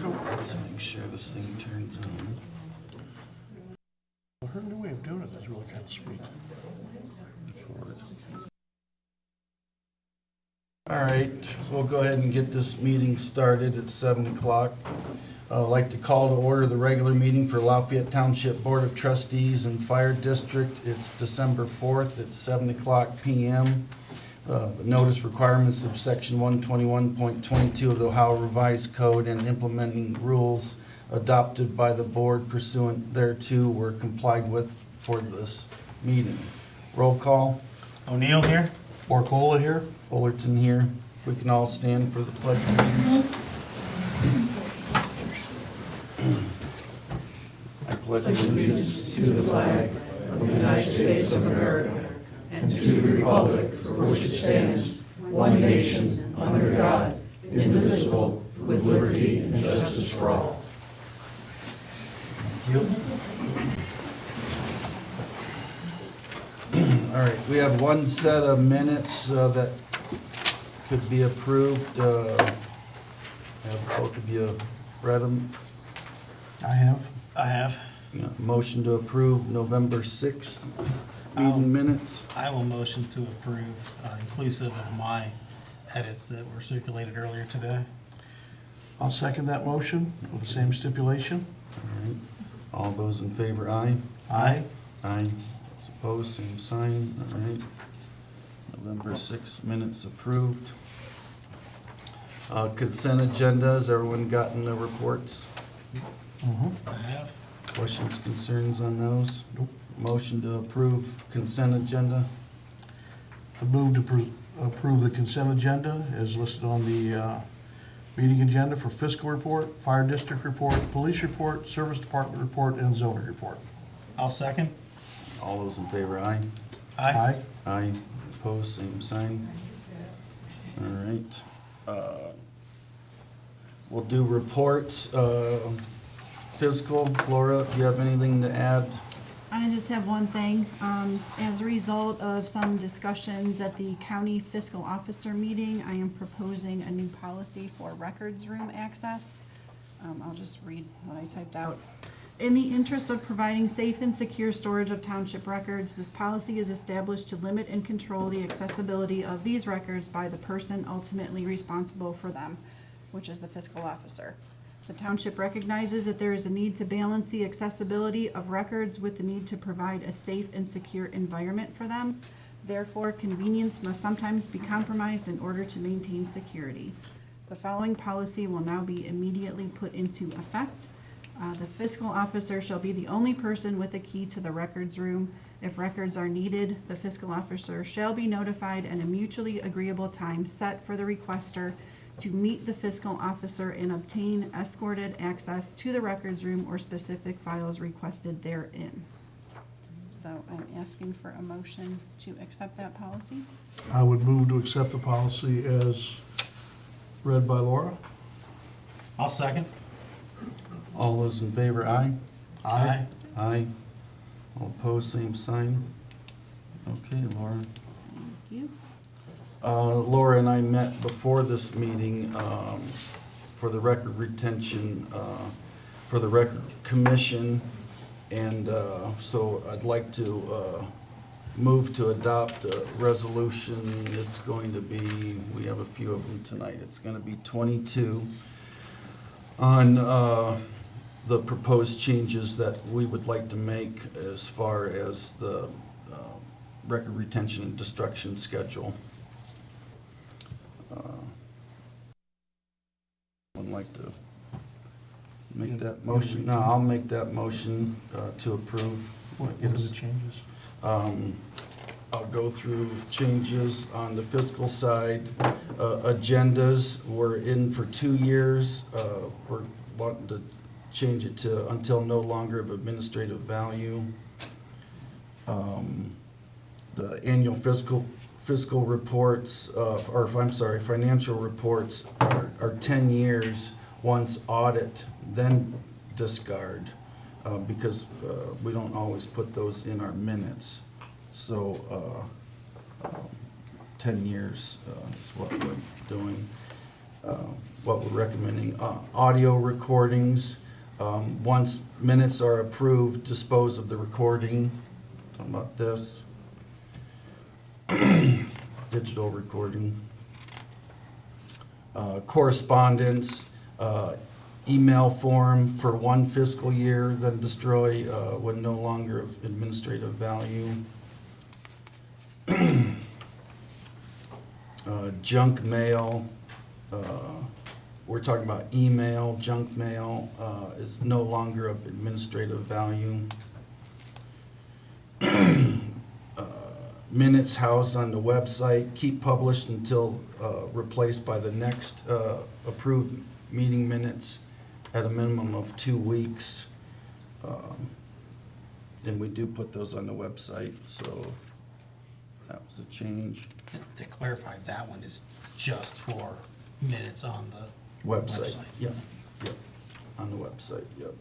Let's make sure this thing turns on. Well, her new way of doing it is really kind of sweet. All right, we'll go ahead and get this meeting started at 7 o'clock. I'd like to call to order the regular meeting for Lafayette Township Board of Trustees and Fire District. It's December 4th at 7 o'clock p.m. The notice requirements of Section 121.22 of the Ohio Revised Code and implementing rules adopted by the board pursuant thereto were complied with for this meeting. Roll call. O'Neill here. Borcola here. Fullerton here. We can all stand for the pledge of allegiance. I pledge allegiance to the flag of the United States of America and to the republic for which it stands, one nation, under God, indivisible, with liberty and justice for all. Thank you. All right, we have one set of minutes that could be approved. Have both of you read them? I have. Yeah, motion to approve November 6th meeting minutes. I will motion to approve, inclusive of my edits that were circulated earlier today. I'll second that motion with the same stipulation. All right, all those in favor, aye? Aye. Aye. Opposed, same sign. All right. November 6th minutes approved. Consent agenda, has everyone gotten the reports? I have. Questions, concerns on those? Nope. Motion to approve consent agenda. I move to approve the consent agenda as listed on the meeting agenda for fiscal report, fire district report, police report, service department report, and zoning report. I'll second. All those in favor, aye? Aye. Aye. Opposed, same sign. All right. We'll do reports. Fiscal, Laura, do you have anything to add? I just have one thing. As a result of some discussions at the county fiscal officer meeting, I am proposing a new policy for records room access. I'll just read what I typed out. In the interest of providing safe and secure storage of township records, this policy is established to limit and control the accessibility of these records by the person ultimately responsible for them, which is the fiscal officer. The township recognizes that there is a need to balance the accessibility of records with the need to provide a safe and secure environment for them. Therefore, convenience must sometimes be compromised in order to maintain security. The following policy will now be immediately put into effect. The fiscal officer shall be the only person with a key to the records room. If records are needed, the fiscal officer shall be notified and a mutually agreeable time set for the requester to meet the fiscal officer and obtain escorted access to the records room or specific files requested therein. So I'm asking for a motion to accept that policy. I would move to accept the policy as read by Laura. I'll second. All those in favor, aye? Aye. Aye. All opposed, same sign. Okay, Laura. Thank you. Laura and I met before this meeting for the record retention, for the record commission. And so I'd like to move to adopt a resolution. It's going to be, we have a few of them tonight. It's going to be 22 on the proposed changes that we would like to make as far as the record retention and destruction schedule. Would like to make that motion? No, I'll make that motion to approve. What are the changes? I'll go through changes on the fiscal side. Agendas were in for 2 years. We're wanting to change it to until no longer of administrative value. The annual fiscal reports, financial reports are 10 years, once audit, then discard, because we don't always put those in our minutes. So 10 years is what we're doing. what we're recommending. Audio recordings, once minutes are approved, dispose of the recording. Talking about this. Digital recording. Correspondence, email form for 1 fiscal year, then destroy when no longer of administrative value. Junk mail, we're talking about email, junk mail is no longer of administrative value. Minutes housed on the website, keep published until replaced by the next approved meeting minutes at a minimum of 2 weeks. And we do put those on the website, so that was a change. To clarify, that one is just for minutes on the Website, website. yep, on the website, yep.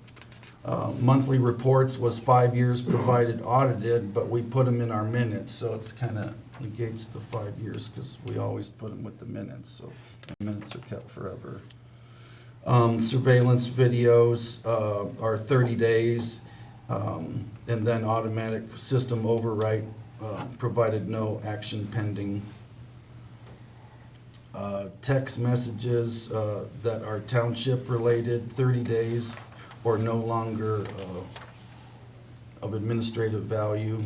Monthly reports was 5 years provided audited, but we put them in our minutes, so it's kind of negates the 5 years, because we always put them with the minutes, so the minutes are kept forever. Surveillance videos are 30 days, and then automatic system overwrite, provided no action pending. Text messages that are township related, 30 days or no longer of administrative value.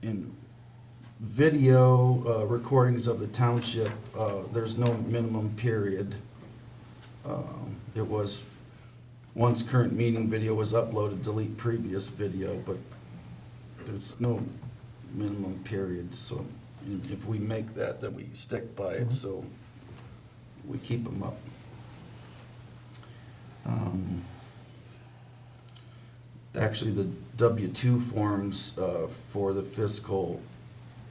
In video recordings of the township, there's no minimum period. It was, once current meeting video was uploaded, delete previous video, but there's no minimum period, so if we make that, then we stick by it, so we keep them up. Actually, the W-2 forms for the fiscal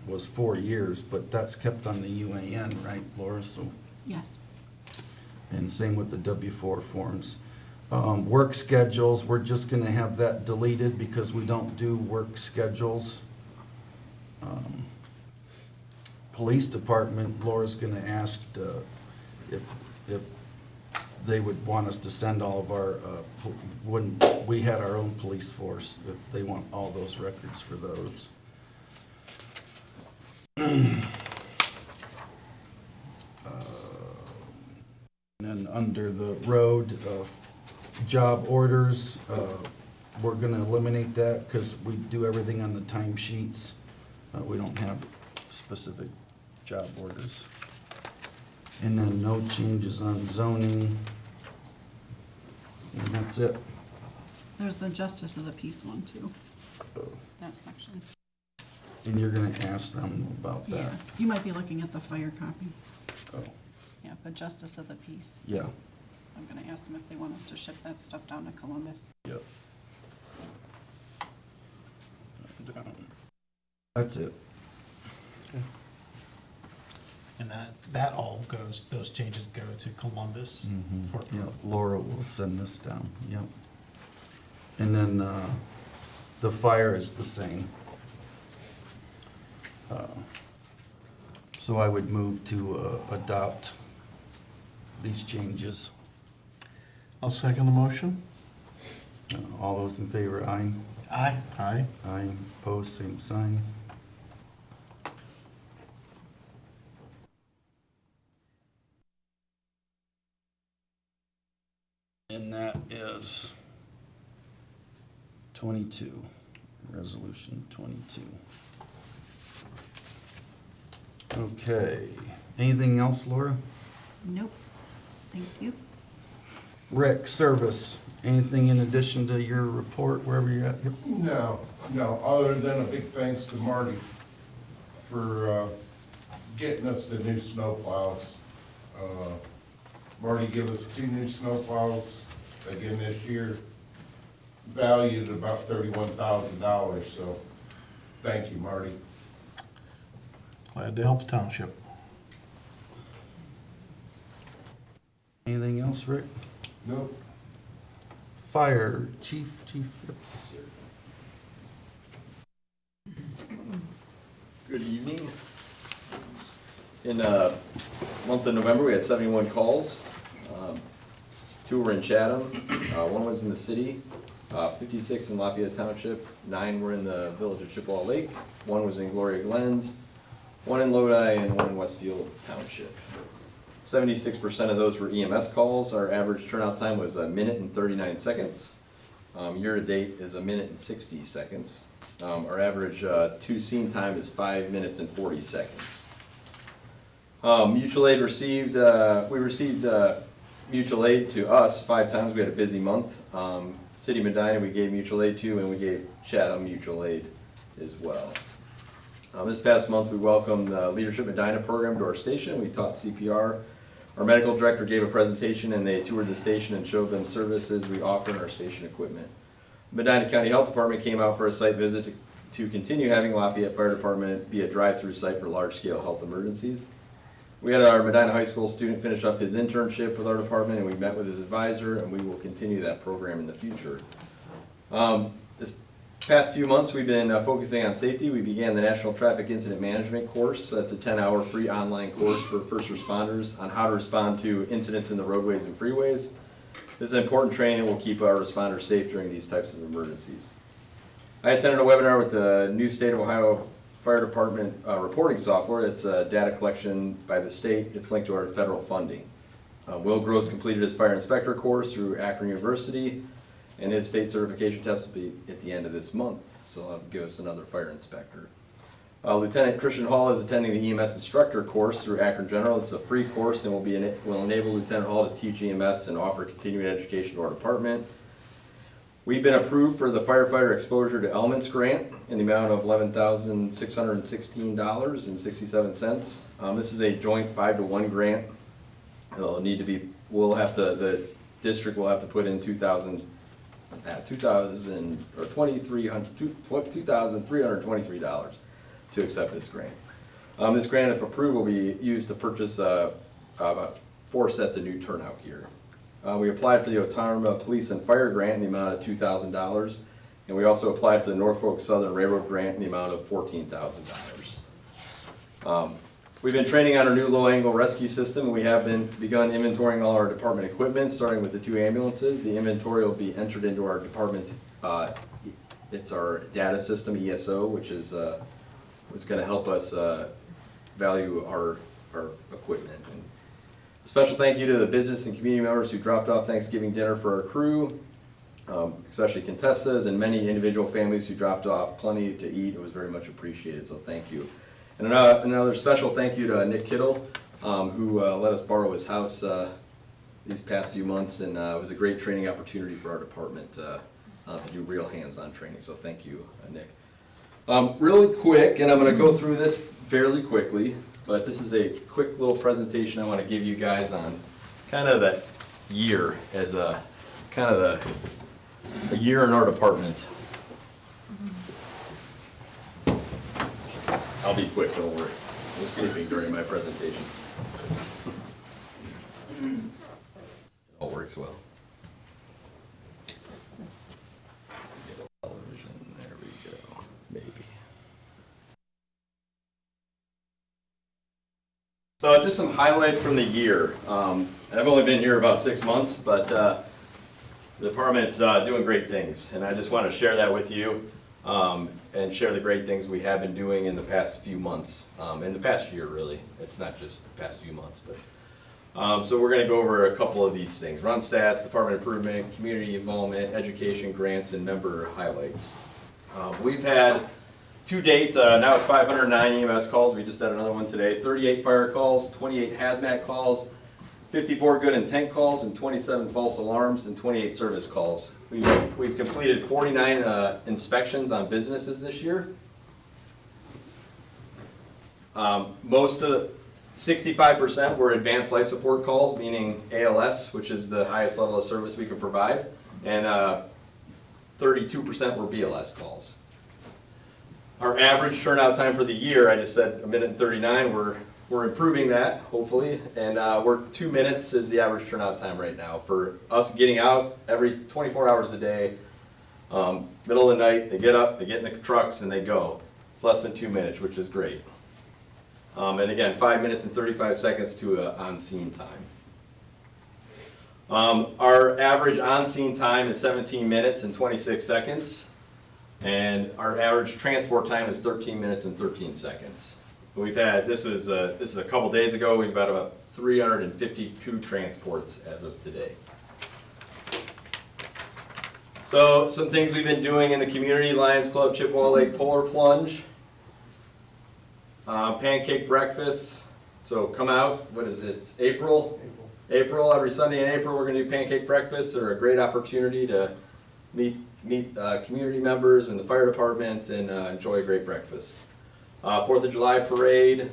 was 4 years, but that's kept on the UAN, right, Laura? So, Yes. and same with the W-4 forms. Work schedules, we're just gonna have that deleted because we don't do work schedules. Police department, Laura's gonna ask if they would want us to send all of our, when we had our own police force, if they want all those records for those. And then under the road, job orders, we're gonna eliminate that because we do everything on the timesheets. We don't have specific job orders. And then no changes on zoning. And that's it. There's the justice of the peace one too, that section. And you're gonna ask them about Yeah, that? you might be looking at the fire copy. Oh, Yeah, but justice of the peace. yeah, I'm gonna ask them if they want us to ship that stuff down to Columbus. yep. That's it. And that all goes, those changes go to Columbus for Yeah, Laura will send this down, yep. And then, the fire is the same. So I would move to, adopt these changes. I'll second the motion. All those in favor, aye. Aye. Aye. Aye, opposed, same sign. And that is 22, resolution 22. Okay, anything else, Laura? Nope, thank you. Rick, service, anything in addition to your report, wherever you're at? Yep. No, other than a big thanks to Marty for getting us the new snowplows. Marty gave us 2 new snowplows again this year, valued at about $31,000, so thank you, Marty. Glad to help the township. Anything else, Rick? Nope. Fire, chief, yep. Good evening. In the month of November, we had 71 calls. 2 were in Chatham, 1 was in the city, 56 in Lafayette Township, 9 were in the village of Chippewa Lake, 1 was in Gloria Glens, 1 in Lodi, and 1 in Westfield Township. 76% of those were EMS calls. Our average turnout time was 1 minute and 39 seconds. Year-to-date is 1 minute and 60 seconds. Our average to scene time is 5 minutes and 40 seconds. Mutual aid received, we received mutual aid to us 5 times. We had a busy month. City of Medina we gave mutual aid to, and we gave Chatham mutual aid as well. This past month we welcomed the Leadership Medina program to our station. We taught CPR. Our medical director gave a presentation and they toured the station and showed them services we offer in our station equipment. Medina County Health Department came out for a site visit to continue having Lafayette Fire Department be a drive-through site for large-scale health emergencies. We had our Medina High School student finish up his internship with our department, and we met with his advisor, and we will continue that program in the future. This past few months, we've been focusing on safety. We began the National Traffic Incident Management course. That's a 10-hour free online course for first responders on how to respond to incidents in the roadways and freeways. This is important training that will keep our responders safe during these types of emergencies. I attended a webinar with the new State of Ohio Fire Department reporting software. It's data collection by the state. It's linked to our federal funding. Will Gross completed his fire inspector course through Akron University, and his state certification test will be at the end of this month, so that'll give us another fire inspector. Lieutenant Christian Hall is attending the EMS instructor course through Akron General. It's a free course and will enable Lieutenant Hall to teach EMS and offer continuing education to our department. We've been approved for the firefighter exposure to elements grant in the amount of $11,616.67. This is a joint 5-to-1 grant. It'll need to be, the district will have to put in $2,323 to accept this grant. This grant, if approved, will be used to purchase about 4 sets of new turnout gear. We applied for the Ottumwa Police and Fire Grant in the amount of $2,000, and we also applied for the Norfolk Southern Railroad Grant in the amount of $14,000. We've been training on our new low-angle rescue system, and we have begun inventorying all our department equipment, starting with the 2 ambulances. The inventory will be entered into our department's, it's our data system, ESO, which is going to help us value our equipment. And special thank you to the business and community members who dropped off Thanksgiving dinner for our crew, especially Contessa's and many individual families who dropped off plenty to eat. It was very much appreciated, so thank you. And another special thank you to Nick Kittle, who let us borrow his house these past few months, and it was a great training opportunity for our department to do real hands-on training, so thank you, Nick. Really quick, and I'm going to go through this fairly quickly, but this is a quick little presentation I want to give you guys on kind of that year as a year in our department. I'll be quick, don't worry. I was sleeping during my presentations. All works well. Television, there we go, maybe. So just some highlights from the year. I've only been here about 6 months, but the department's doing great things, and I just want to share that with you and share the great things we have been doing in the past few months, in the past year really. It's not just the past few months, but so we're going to go over a couple of these things: run stats, department improvement, community involvement, education, grants, and member highlights. We've had to date, now it's 509 EMS calls. We just had another one today. 38 fire calls, 28 hazmat calls, 54 good intent calls, and 27 false alarms, and 28 service calls. We've completed 49 inspections on businesses this year. Most of 65% were advanced life support calls, meaning ALS, which is the highest level of service we can provide, and 32% were BLS calls. Our average turnout time for the year, I just said 1 minute and 39. We're improving that, hopefully, and we're 2 minutes is the average turnout time right now for us getting out every 24 hours a day. Middle of the night, they get up, they get in the trucks, and they go. It's less than 2 minutes, which is great. And again, 5 minutes and 35 seconds to on-scene time. Our average on-scene time is 17 minutes and 26 seconds. And our average transport time is 13 minutes and 13 seconds. We've had, this is a couple days ago, we've got about 352 transports as of today. So some things we've been doing in the community: Lions Club, Chippewa Lake Polar Plunge, pancake breakfasts. So come out, what is it, it's April, every Sunday in April we're gonna do pancake breakfasts. They're a great opportunity to meet community members and the fire department and enjoy a great breakfast. 4th of July parade.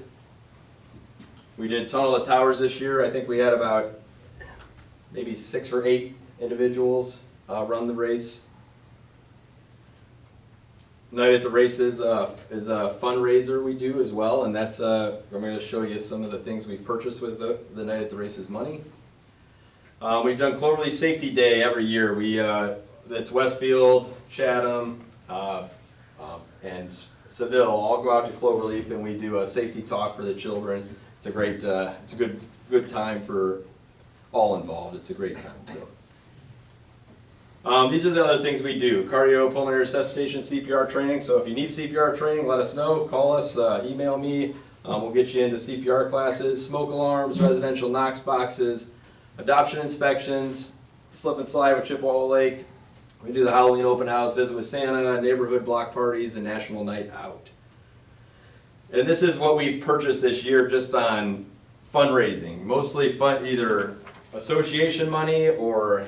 We did Tunnel of Towers this year. I think we had about maybe 6 or 8 individuals run the race. Night at the Race is a fundraiser we do as well, and that's I'm going to show you some of the things we've purchased with the Night at the Race's money. We've done Cloverleaf Safety Day every year. It's Westfield, Chatham, and Seville all go out to Cloverleaf, and we do a safety talk for the children. It's a great, it's a good time for all involved. It's a great time. So, these are the other things we do: cardiopulmonary resuscitation, CPR training. So if you need CPR training, let us know. Call us, email me. We'll get you into CPR classes, smoke alarms, residential Knox boxes, adoption inspections, slip and slide with Chippewa Lake. We do the Halloween open house, visit with Santa, neighborhood block parties, and National Night Out. And this is what we've purchased this year just on fundraising. Mostly either association money or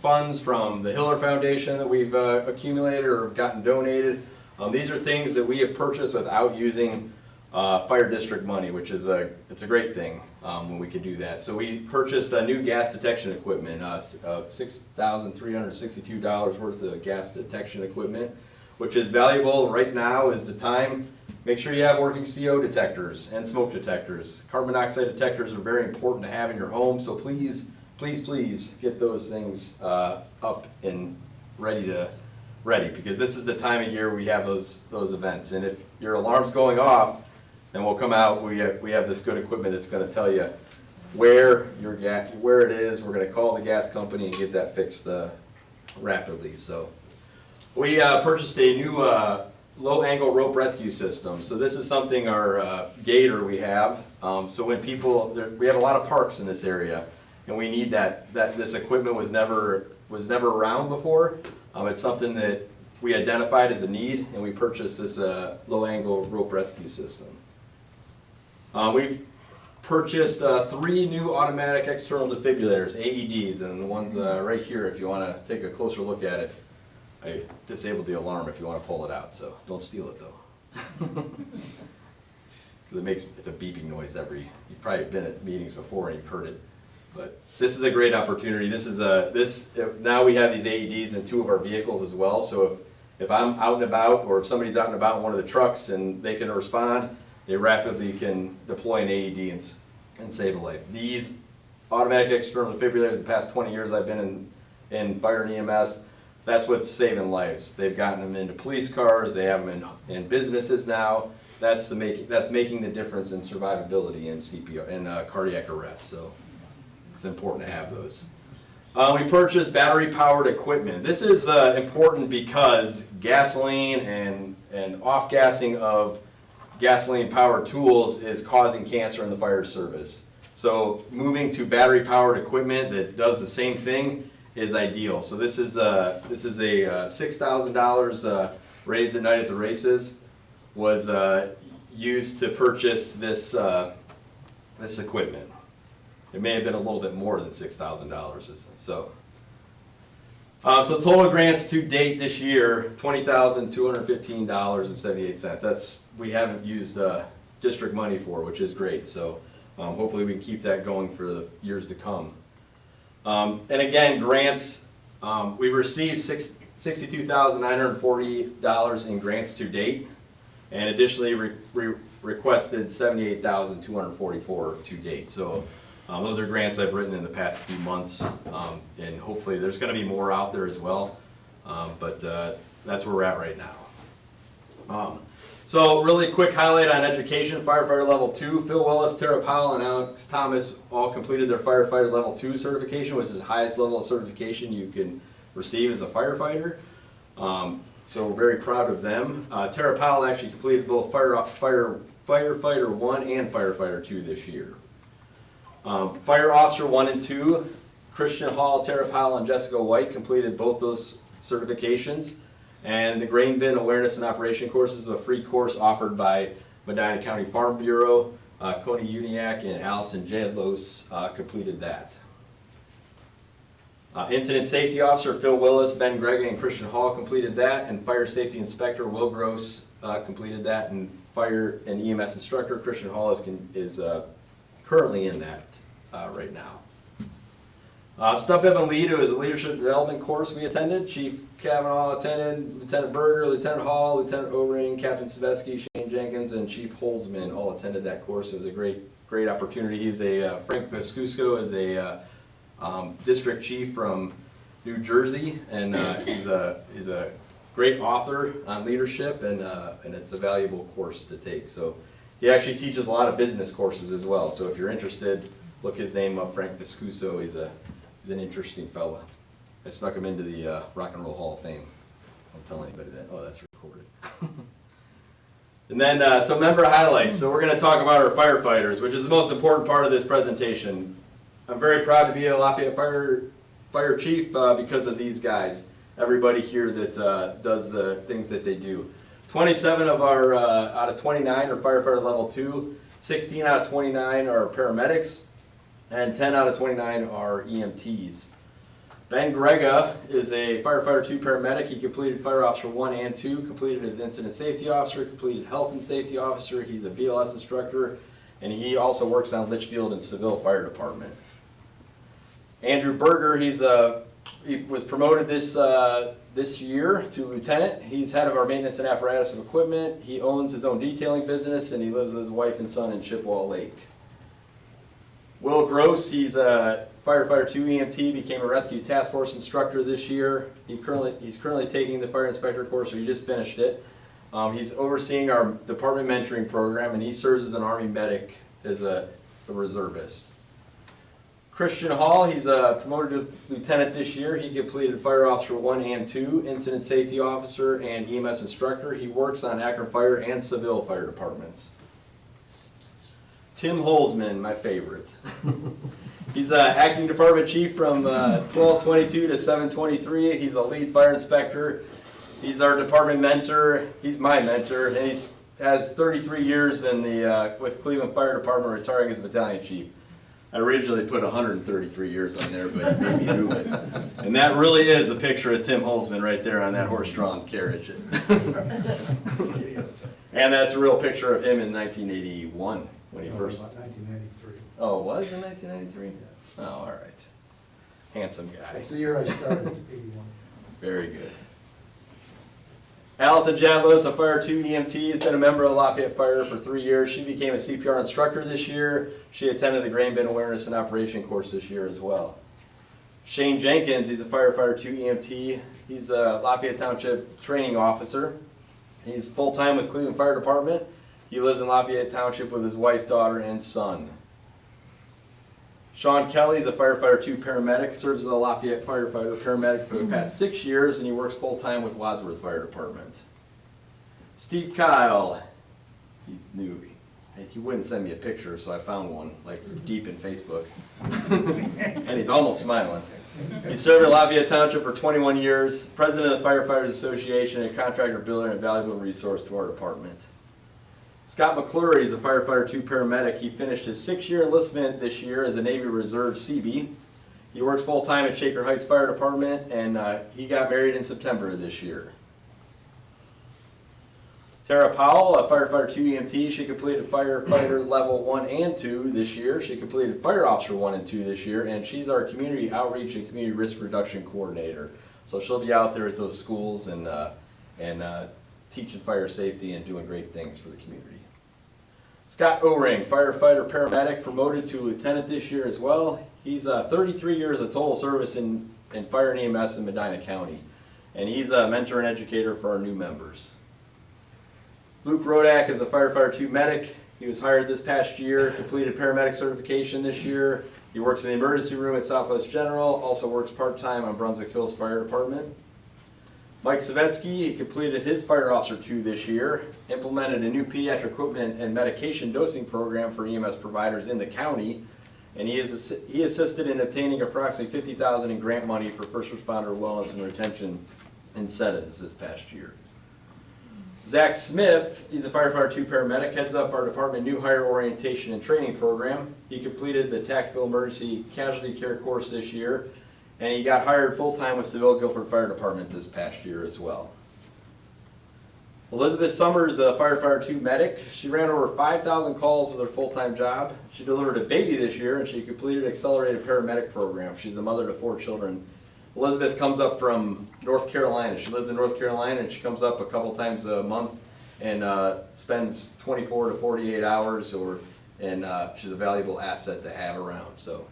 funds from the Hiller Foundation that we've accumulated or gotten donated. These are things that we have purchased without using fire district money, which is it's a great thing when we can do that. So we purchased a new gas detection equipment, $6,362 worth of gas detection equipment, which is valuable. Right now is the time. Make sure you have working CO detectors and smoke detectors. Carbon monoxide detectors are very important to have in your home, so please get those things up and ready, because this is the time of year we have those events. And if your alarm's going off, then we'll come out. We have this good equipment that's going to tell you where it is. We're going to call the gas company and get that fixed rapidly. So we purchased a new low-angle rope rescue system. So this is something our gator we have. So when we have a lot of parks in this area, and we need that this equipment was never around before. It's something that we identified as a need, and we purchased this low-angle rope rescue system. We've purchased 3 new automatic external defibrillators, AEDs, and the one's right here if you want to take a closer look at it. I disabled the alarm if you want to pull it out, so don't steal it though. Because it's a beeping noise you've probably been at meetings before and you've heard it. But this is a great opportunity. Now we have these AEDs in 2 of our vehicles as well, so if I'm out and about, or if somebody's out and about in one of the trucks and they can respond, they rapidly can deploy an AED and save a life. These automatic external defibrillators, the past 20 years I've been in fire and EMS, that's what's saving lives. They've gotten them into police cars, they have them in businesses now. That's making the difference in survivability in CPR and cardiac arrest. So it's important to have those. We purchased battery-powered equipment. This is important because gasoline and off-gassing of gasoline-powered tools is causing cancer in the fire service. So moving to battery-powered equipment that does the same thing is ideal. So this is a $6,000 raised at Night at the Races was used to purchase this equipment. It may have been a little bit more than $6,000. So total grants to date this year, $20,215.78. We haven't used district money for, which is great. So hopefully we can keep that going for the years to come. And again, grants, we've received $62,940 in grants to date, and additionally requested $78,244 to date. So those are grants I've written in the past few months, and hopefully there's going to be more out there as well, but that's where we're at right now. So really quick highlight on education, firefighter level 2, Phil Willis, Tara Powell, and Alex Thomas all completed their firefighter level 2 certification, which is the highest level of certification you can receive as a firefighter. So we're very proud of them. Tara Powell actually completed both firefighter 1 and firefighter 2 this year. Fire officer 1 and 2, Christian Hall, Tara Powell, and Jessica White completed both those certifications. And the grain bin awareness and operation course is a free course offered by Medina County Farm Bureau. Coney Uniac and Allison Jadlos completed that. Incident safety officer Phil Willis, Ben Gregg, and Christian Hall completed that, and fire safety inspector Will Gross completed that, and fire and EMS instructor Christian Hall is currently in that right now. Stub Evan Lead, who is a leadership development course we attended. Chief Kavanaugh attended, Lieutenant Berger, Lieutenant Hall, Lieutenant O-Ring, Captain Savesky, Shane Jenkins, and Chief Holzman all attended that course. It was a great opportunity. He's Frank Vescusko is a district chief from New Jersey, and he's a great author on leadership, and it's a valuable course to take. So he actually teaches a lot of business courses as well. So if you're interested, look his name up, Frank Vescuso. He's an interesting fella. I snuck him into the Rock and Roll Hall of Fame. Don't tell anybody that. Oh, that's recorded. And then some member highlights. So we're going to talk about our firefighters, which is the most important part of this presentation. I'm very proud to be a Lafayette Fire Chief because of these guys. Everybody here that does the things that they do. 27 of our out of 29 are firefighter level 2. 16 out of 29 are paramedics. And 10 out of 29 are EMTs. Ben Grega is a firefighter 2 paramedic. He completed fire officer 1 and 2, completed his incident safety officer, completed health and safety officer. He's a BLS instructor, and he also works on Litchfield and Seville Fire Department. Andrew Berger, he was promoted this year to lieutenant. He's head of our maintenance and apparatus of equipment. He owns his own detailing business, and he lives with his wife and son in Chippewa Lake. Will Gross, he's a firefighter 2 EMT, became a rescue task force instructor this year. He's currently taking the fire inspector course, or he just finished it. He's overseeing our department mentoring program, and he serves as an Army medic as a reservist. Christian Hall, he's promoted to lieutenant this year. He completed fire officer 1 and 2, incident safety officer, and EMS instructor. He works on Akron Fire and Seville Fire Departments. Tim Holzman, my favorite. He's acting department chief from 12/22 to 7/23. He's a lead fire inspector. He's our department mentor. He's my mentor, and he has 33 years in the with Cleveland Fire Department, retiring as battalion chief. I originally put 133 years on there, but he made me move it. And that really is a picture of Tim Holzman right there on that horse-drawn carriage. And that's a real picture of him in 1981 when he first. 1993. Oh, it was in 1993? Oh, all right. Handsome guy. That's the year I started, 81. Very good. Allison Jadlos, a Fire 2 EMT, has been a member of Lafayette Fire for 3 years. She became a CPR instructor this year. She attended the grain bin awareness and operation course this year as well. Shane Jenkins, he's a firefighter 2 EMT. He's a Lafayette Township training officer. He's full-time with Cleveland Fire Department. He lives in Lafayette Township with his wife, daughter, and son. Sean Kelly is a firefighter 2 paramedic, serves as a Lafayette firefighter paramedic for the past 6 years, and he works full-time with Wadsworth Fire Department. Steve Kyle, he wouldn't send me a picture, so I found one, like deep in Facebook. And he's almost smiling. He served in Lafayette Township for 21 years, president of the Firefighters Association, a contractor builder, and a valuable resource to our department. Scott McClure is a firefighter 2 paramedic. He finished his 6-year enlistment this year as a Navy Reserve Seabee. He works full-time at Shaker Heights Fire Department, and he got married in September of this year. Tara Powell, a firefighter 2 EMT, she completed firefighter level 1 and 2 this year. She completed fire officer 1 and 2 this year, and she's our community outreach and community risk reduction coordinator. So she'll be out there at those schools and teaching fire safety and doing great things for the community. Scott O-Ring, firefighter paramedic, promoted to lieutenant this year as well. He's 33 years of total service in fire and EMS in Medina County, and he's a mentor and educator for our new members. Luke Rodak is a firefighter 2 medic. He was hired this past year, completed paramedic certification this year. He works in the emergency room at Southwest General, also works part-time on Brunswick Hills Fire Department. Mike Savetsky, he completed his Fire Officer 2 this year, implemented a new pediatric equipment and medication dosing program for EMS providers in the county, and he assisted in obtaining approximately $50,000 in grant money for first responder wellness and retention incentives this past year. Zach Smith, he's a firefighter 2 paramedic, heads up our department new hire orientation and training program. He completed the Tactical Emergency Casualty Care course this year, and he got hired full-time with Seville Guilford Fire Department this past year as well. Elizabeth Summers, a firefighter 2 medic. She ran over 5,000 calls with her full-time job. She delivered a baby this year, and she completed an accelerated paramedic program. She's the mother to 4 children. Elizabeth comes up from North Carolina. She lives in North Carolina, and she comes up a couple times a month and spends 24 to 48 hours, and she's a valuable asset to have around. So,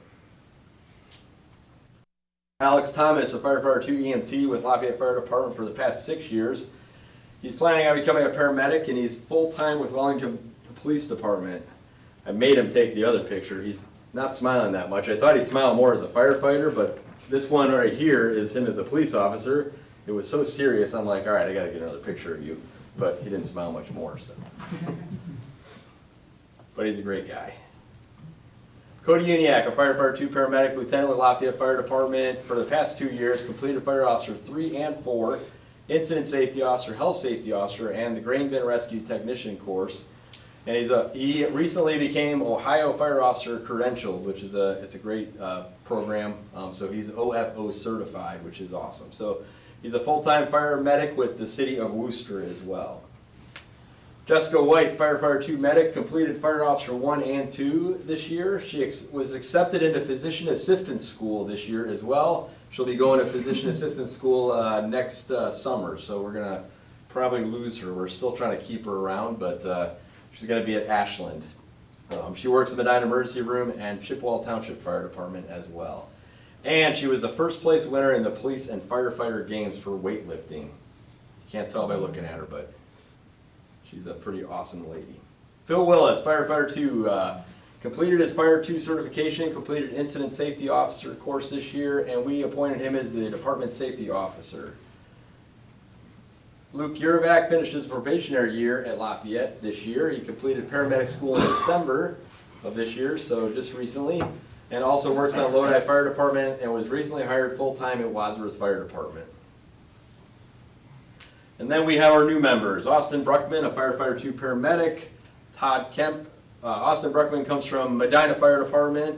Alex Thomas, a firefighter 2 EMT with Lafayette Fire Department for the past 6 years. He's planning on becoming a paramedic, and he's full-time with Wellington Police Department. I made him take the other picture. He's not smiling that much. I thought he'd smile more as a firefighter, but this one right here is him as a police officer. It was so serious, I'm like, all right, I gotta get another picture of you. But he didn't smile much more, so. But he's a great guy. Cody Uniac, a firefighter 2 paramedic, lieutenant with Lafayette Fire Department for the past 2 years, completed Fire Officer 3 and 4, Incident Safety Officer, Health Safety Officer, and the Grain Bin Rescue Technician course. And he recently became Ohio Fire Officer Credentialed, which is it's a great program. So he's OFO certified, which is awesome. So he's a full-time fire medic with the city of Worcester as well. Jessica White, firefighter 2 medic, completed Fire Officer 1 and 2 this year. She was accepted into Physician Assistant School this year as well. She'll be going to Physician Assistant School next summer, so we're gonna probably lose her. We're still trying to keep her around, but she's gonna be at Ashland. She works in the Medina Emergency Room and Chippewa Township Fire Department as well. And she was the first place winner in the police and firefighter games for weightlifting. You can't tell by looking at her, but she's a pretty awesome lady. Phil Willis, firefighter 2, completed his Fire 2 certification, completed Incident Safety Officer course this year, and we appointed him as the Department Safety Officer. Luke Urovac finished his probationary year at Lafayette this year. He completed paramedic school in December of this year, so just recently, and also works on Lodi Fire Department and was recently hired full-time at Wadsworth Fire Department. And then we have our new members. Austin Bruckman, a firefighter 2 paramedic. Todd Kemp. Austin Bruckman comes from Medina Fire Department.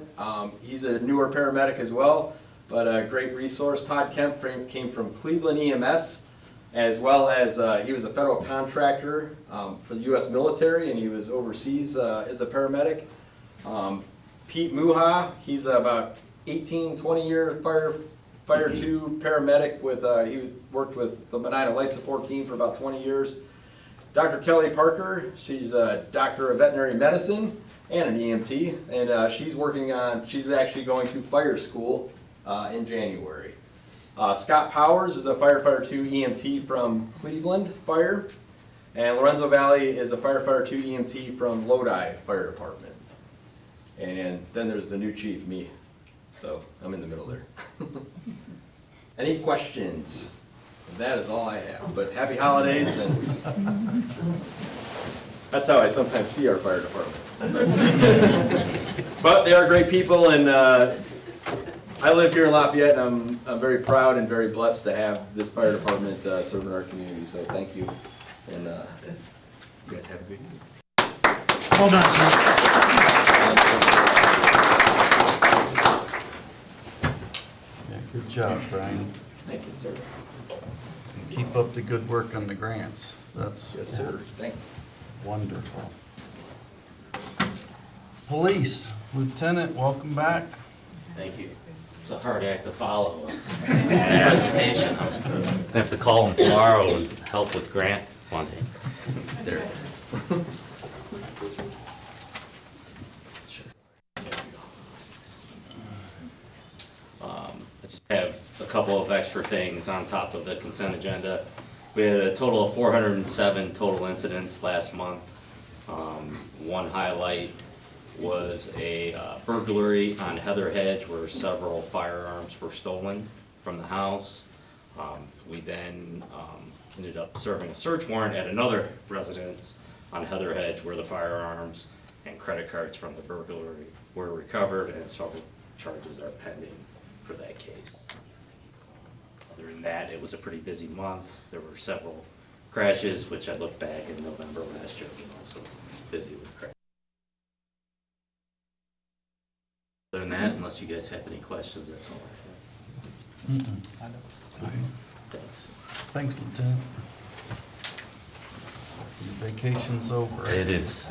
He's a newer paramedic as well, but a great resource. Todd Kemp came from Cleveland EMS, as well as he was a federal contractor for the U.S. military, and he was overseas as a paramedic. Pete Muha, he's about 20-year Fire 2 paramedic with, he worked with the Medina Life Support Team for about 20 years. Dr. Kelly Parker, she's a doctor of veterinary medicine and an EMT, and she's actually going to fire school in January. Scott Powers is a firefighter 2 EMT from Cleveland Fire, and Lorenzo Valley is a firefighter 2 EMT from Lodi Fire Department. And then there's the new chief, me. So I'm in the middle there. Any questions? That is all I have, but happy holidays, and that's how I sometimes see our fire department. But they are great people, and I live here in Lafayette, and I'm very proud and very blessed to have this fire department serving our community, so thank you, and you guys have a good evening. Well done, sir. Yeah, good job, Brian. Thank you, sir. And keep up the good work on the grants. That's Yes, sir. Thank you. wonderful. Police, Lieutenant, welcome back. Thank you. It's a hard act to follow. Presentation. I have to call them tomorrow and help with grant funding. There it is. I just have a couple of extra things on top of the consent agenda. We had a total of 407 total incidents last month. One highlight was a burglary on Heather Hedge where several firearms were stolen from the house. We then ended up serving a search warrant at another residence on Heather Hedge where the firearms and credit cards from the burglary were recovered, and several charges are pending for that case. Other than that, it was a pretty busy month. There were several crashes, which I looked back in November last year, was also busy with crashes. Other than that, unless you guys have any questions, that's all I have. Thanks. Thanks, Lieutenant. Your vacation's over. It is.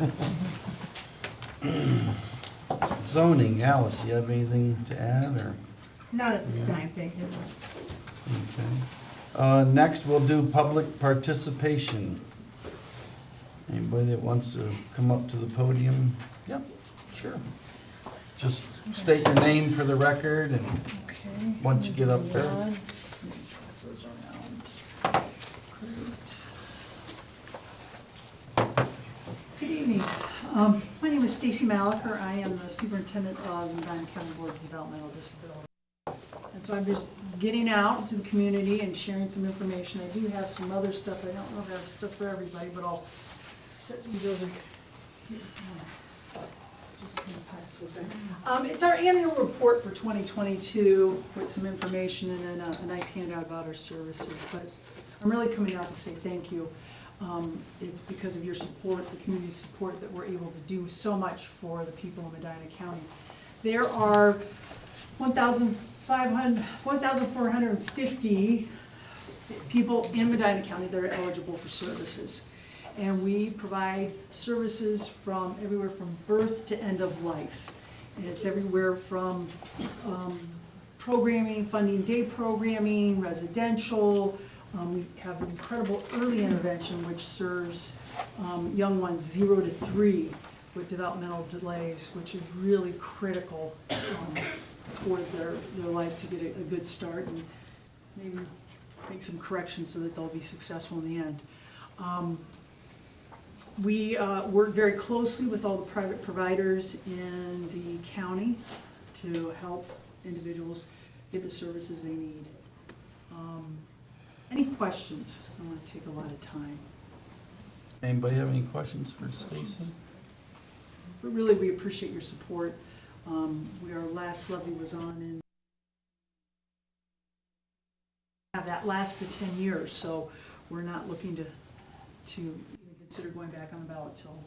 Zoning, Alice, you have anything to add, or? Not at this time, thank you. Okay. Next, we'll do public participation. Anybody that wants to come up to the podium? Yep, sure. Just state your name for the record, and Okay. once you get up there. Pass those around. Good evening. My name is Stacy Malacher. I am the superintendent of the Medina County Board of Developmental Disability. And so I'm just getting out to the community and sharing some information. I do have some other stuff. I don't know if I have stuff for everybody, but I'll set these over here. Just gonna pass those back. It's our annual report for 2022 with some information and then a nice handout about our services. But I'm really coming out to say thank you. It's because of your support, the community support, that we're able to do so much for the people of Medina County. There are 1,450 people in Medina County that are eligible for services. And we provide services from everywhere from birth to end of life. And it's everywhere from programming, funding day programming, residential. We have incredible early intervention, which serves young ones 0 to 3 with developmental delays, which is really critical for their life to get a good start and maybe make some corrections so that they'll be successful in the end. We work very closely with all the private providers in the county to help individuals get the services they need. Any questions? I don't want to take a lot of time. Anybody have any questions for Stacy? But really, we appreciate your support. Our last levy was on in that lasted 10 years, so we're not looking to even consider going back on the ballot till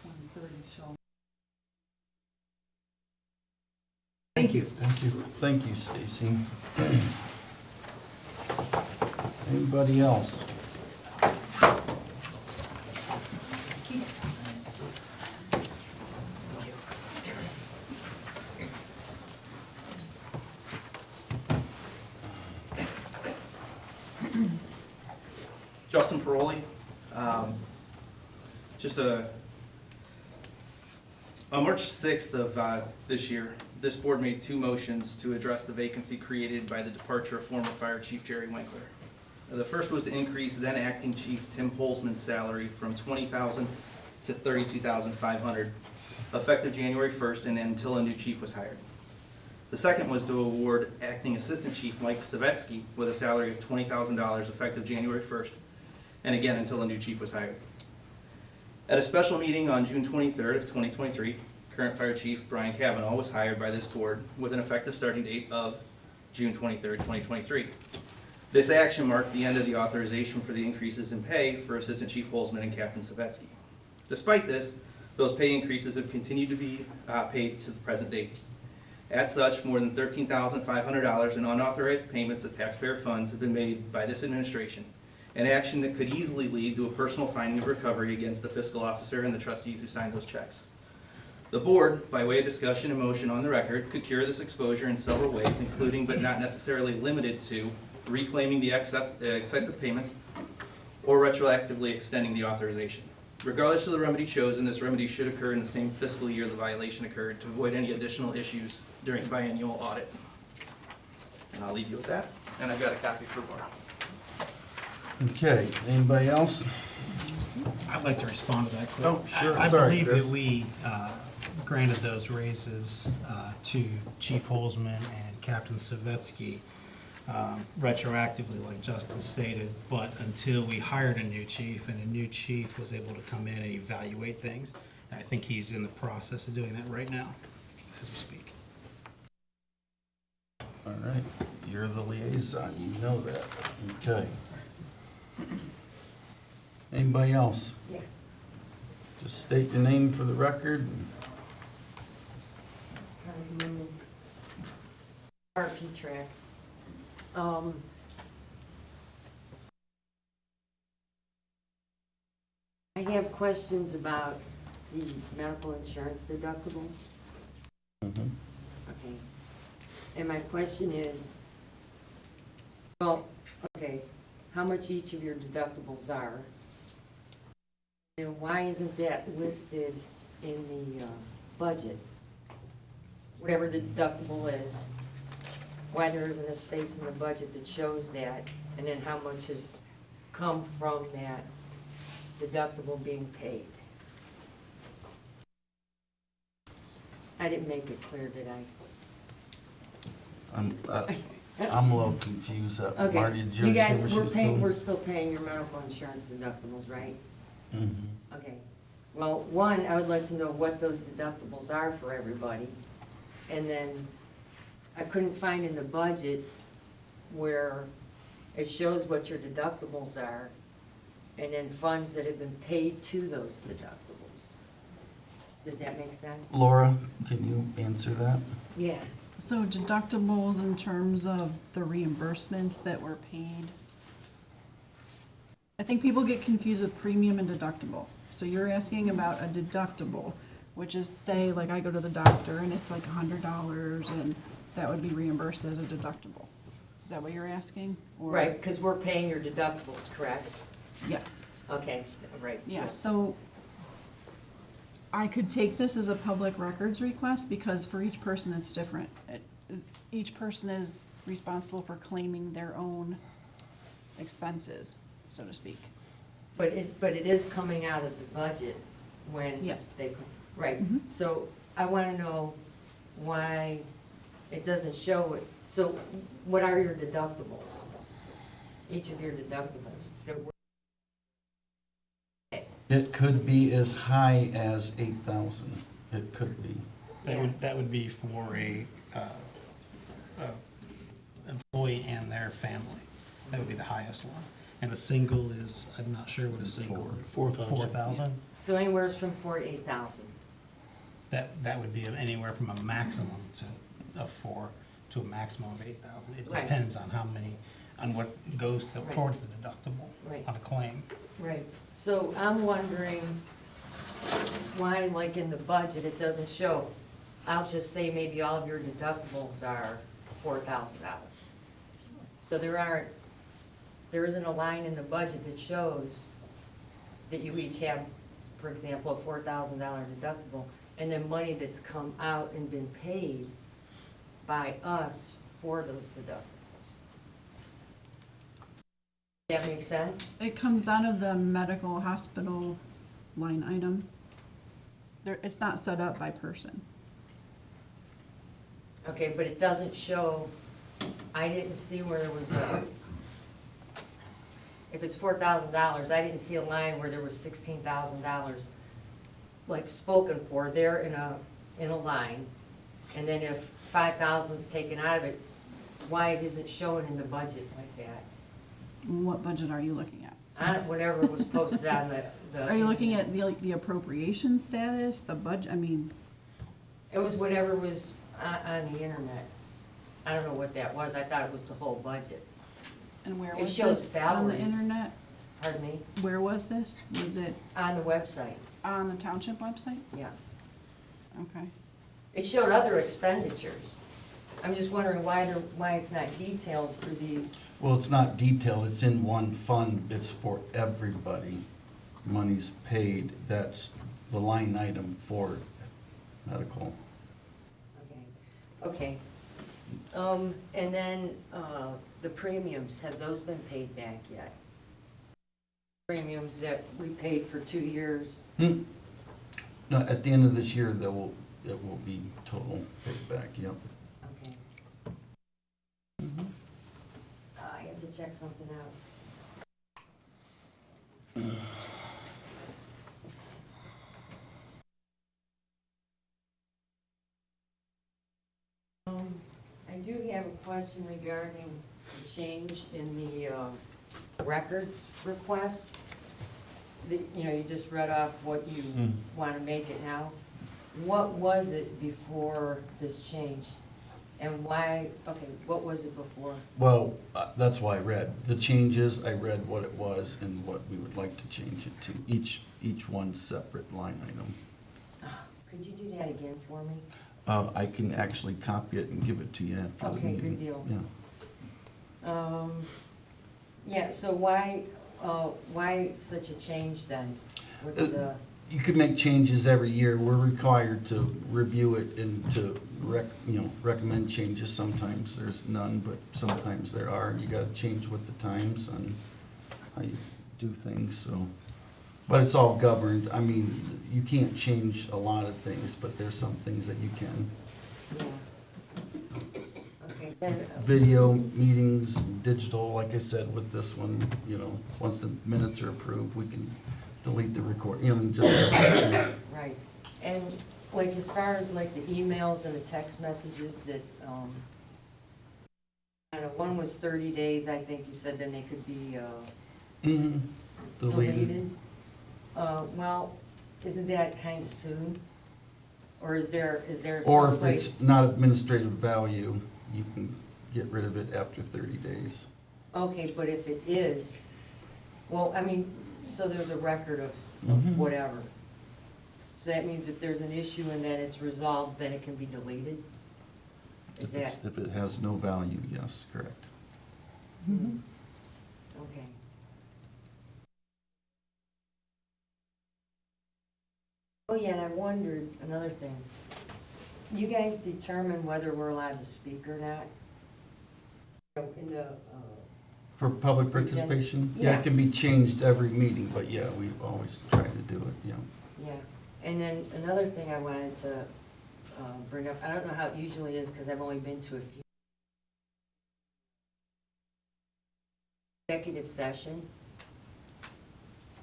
2030. So, thank you. Thank you. Thank you, Stacy. Anybody else? Justin Paroli. On March 6th of this year, this board made 2 motions to address the vacancy created by the departure of former Fire Chief Jerry Winkler. The first was to increase then acting Chief Tim Holzman's salary from $20,000 to $32,500, effective January 1st and until a new chief was hired. The second was to award acting Assistant Chief Mike Savetsky with a salary of $20,000 effective January 1st, and again until a new chief was hired. At a special meeting on June 23rd of 2023, current Fire Chief Brian Cavanaugh was hired by this board with an effective starting date of June 23rd, 2023. This action marked the end of the authorization for the increases in pay for Assistant Chief Holzman and Captain Savetsky. Despite this, those pay increases have continued to be paid to the present date. As such, more than $13,500 in unauthorized payments of taxpayer funds have been made by this administration, an action that could easily lead to a personal finding of recovery against the fiscal officer and the trustees who signed those checks. The board, by way of discussion and motion on the record, could cure this exposure in several ways, including but not necessarily limited to reclaiming the excessive payments or retroactively extending the authorization. Regardless of the remedy chosen, this remedy should occur in the same fiscal year the violation occurred to avoid any additional issues during biennial audit. And I'll leave you with that, and I've got a copy for Laura. Okay, anybody else? I'd like to respond to that quick. Oh, sure. I Sorry, believe Chris. that we granted those raises to Chief Holzman and Captain Savetsky retroactively, like Justin stated, but until we hired a new chief and a new chief was able to come in and evaluate things. And I think he's in the process of doing that right now as we speak. All right, you're the liaison, you know that. Okay. Anybody else? Yeah. Just state your name for the record. RP track. I have questions about the medical insurance deductibles. Mhm. Okay. And my question is, well, okay, how much each of your deductibles are? And why isn't that listed in the budget? Whatever the deductible is, why there isn't a space in the budget that shows that, and then how much has come from that deductible being paid? I didn't make it clear, did I? I'm a little confused. Marty, Okay, did you understand guys, where she we're was paying, going? we're still paying your medical insurance deductibles, right? Mhm. Okay. Well, one, I would like to know what those deductibles are for everybody. And then I couldn't find in the budget where it shows what your deductibles are and then funds that have been paid to those deductibles. Does that make sense? Laura, can you answer that? Yeah. So deductibles in terms of the reimbursements that were paid. I think people get confused with premium and deductible. So you're asking about a deductible, which is, say, like I go to the doctor and it's like $100 and that would be reimbursed as a deductible. Is that what you're asking? Or- Right, because we're paying your deductibles, correct? Yes. Okay, right. Yeah, yes. so I could take this as a public records request because for each person it's different. Each person is responsible for claiming their own expenses, so to speak. But it is coming out of the budget when Yes. they, right. Mhm. So I want to know why it doesn't show it. So what are your deductibles? Each of your deductibles? It could be as high as 8,000. It could be. That would be for a employee and their family. That would be the highest one. And a single is, I'm not sure what a single is. 4,000. 4,000? So anywhere from 4,000 to 8,000. That would be anywhere from a maximum of 4 to a maximum of 8,000. It Right. depends on how many, on what goes Right. towards the deductible Right. on a claim. Right. So I'm wondering why, like in the budget, it doesn't show. I'll just say maybe all of your deductibles are $4,000. So there isn't a line in the budget that shows that you each have, for example, a $4,000 deductible, and then money that's come out and been paid by us for those deductibles. That makes sense? It comes out of the medical hospital line item. It's not set up by person. Okay, but it doesn't show, I didn't see where there was a, if it's $4,000, I didn't see a line where there was $16,000 like spoken for there in a line. And then if 5,000 is taken out of it, why it isn't shown in the budget like that? What budget are you looking at? Whatever was posted on the. Are you looking at the appropriation status, the budget, I mean, It was whatever was on the internet. I don't know what that was, I thought it was the whole budget. and where It was shows this on the salaries. internet? Pardon me? Where was this? Was it On the website, on the township website? yes. Okay. It showed other expenditures. I'm just wondering why it's not detailed for these. Well, it's not detailed, it's in one fund, it's for everybody. Money's paid, that's the line item for medical. Okay. And then, the premiums, have those been paid back yet? premiums that we paid for 2 years. No, at the end of this year, it will be total paid back, yep. Okay. I have to check something out. I do have a question regarding the change in the records request. You just read off what you want to make it now. What was it before this change? And why, okay, what was it before? Well, that's why I read the changes. I read what it was and what we would like to change it to. Each one separate line item. Could you do that again for me? I can actually copy it and give it to you after the Okay, meeting. good deal. Yeah. Yeah, so why such a change then? What's the, You could make changes every year. We're required to review it and to recommend changes. Sometimes there's none, but sometimes there are. You gotta change with the times and how you do things, so. But it's all governed. I mean, you can't change a lot of things, but there's some things that you can. yeah. Okay, then, Video, meetings, digital, like I said with this one, once the minutes are approved, we can delete the record, just. right. And like as far as like the emails and the text messages that, one was 30 days, I think you said, then they could be Mhm. deleted. Well, isn't that kind of soon? Or is there Or if someplace? it's not administrative value, you can get rid of it after 30 days. Okay, but if it is, well, I mean, so there's a record of Mhm. whatever. So that means if there's an issue and then it's resolved, then it can be deleted? Is that, If it has no value, yes, correct. okay. Oh, yeah, and I wondered, another thing. You guys determine whether we're allowed to speak or not? In the, For public Agenda. participation, yeah, Yeah. it can be changed every meeting, but yeah, we always try to do it, yeah. yeah. And then another thing I wanted to bring up, I don't know how it usually is, because I've only been to a few. Executive session,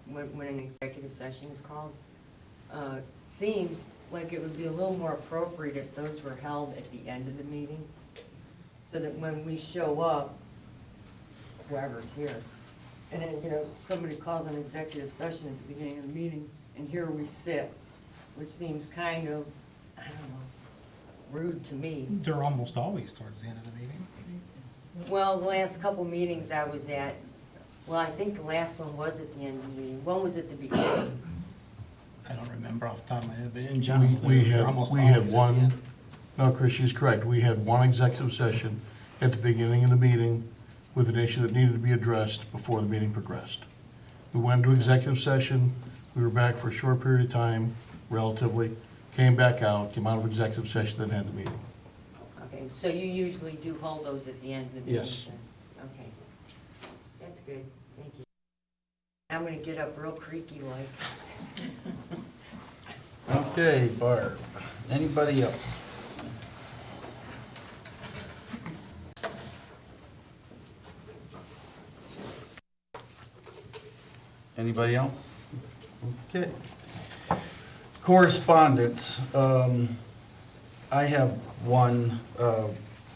when an executive session is called, seems like it would be a little more appropriate if those were held at the end of the meeting, so that when we show up, whoever's here, and then, somebody calls an executive session at the beginning of the meeting, and here we sit, which seems kind of, I don't know, rude to me. They're almost always towards the end of the meeting. Well, the last couple meetings I was at, well, I think the last one was at the end of the meeting. One was at the beginning. I don't remember off the top of my head, but in general, We they're had, almost we had always at the end. one, no, Chris, she's correct. We had one executive session at the beginning of the meeting with an issue that needed to be addressed before the meeting progressed. We went into executive session, we were back for a short period of time, relatively, came back out, came out of executive session, then had the meeting. Okay, so you usually do hold those at the end of the meeting? Yes. then? Okay. That's good, thank you. I'm gonna get up real creaky like. Okay, Barb, anybody else? Anybody else? Okay. Correspondence, I have one,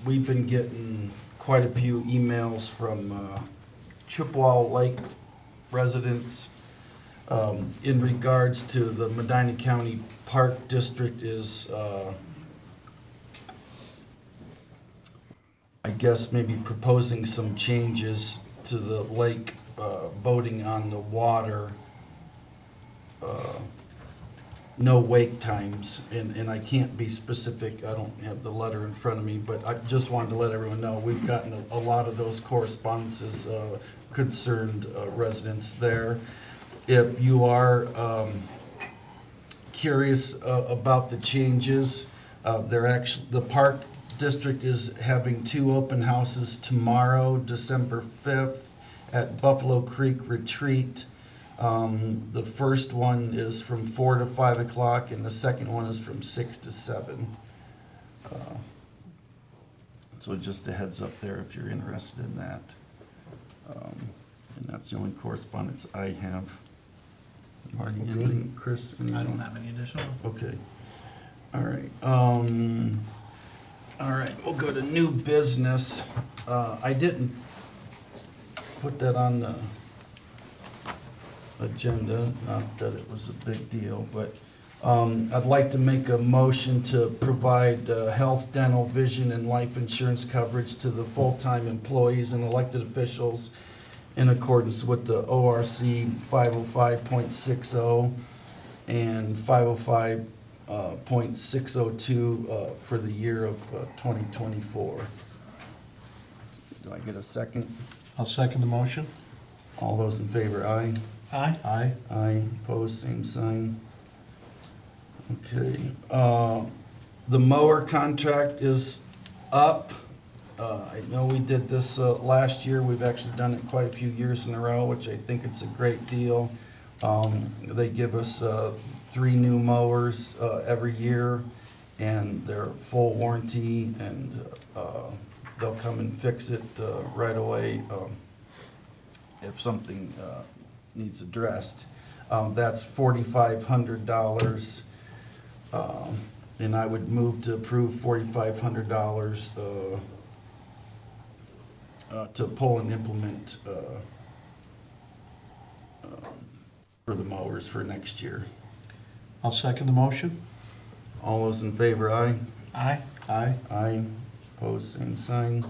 we've been getting quite a few emails from Chippewa Lake residents in regards to the Medina County Park District is, I guess maybe proposing some changes to the lake boating on the water, no wake times, and I can't be specific, I don't have the letter in front of me, but I just wanted to let everyone know, we've gotten a lot of those correspondences, concerned residents there. If you are curious about the changes, the park district is having 2 open houses tomorrow, December 5th, at Buffalo Creek Retreat. The first one is from 4 to 5 o'clock, and the second one is from 6 to 7. So just a heads up there if you're interested in that. And that's the only correspondence I have. Marty, Okay. anything? Chris? I don't anything? have any additional. Okay. All right. All right, we'll go to new business. I didn't put that on the agenda, not that it was a big deal, but I'd like to make a motion to provide health, dental, vision, and life insurance coverage to the full-time employees and elected officials in accordance with the ORC 505.60 and 505.602 for the year of 2024. Do I get a second? I'll second the motion. All those in favor, aye. Aye. Aye. Aye, opposed, same sign. Okay, the mower contract is up. I know we did this last year, we've actually done it quite a few years in a row, which I think it's a great deal. They give us 3 new mowers every year, and they're full warranty, and they'll come and fix it right away if something needs addressed. That's $4,500, and I would move to approve $4,500 to pull and implement for the mowers for next year. I'll second the motion. All those in favor, aye? Aye. Aye. Aye, opposed, same sign.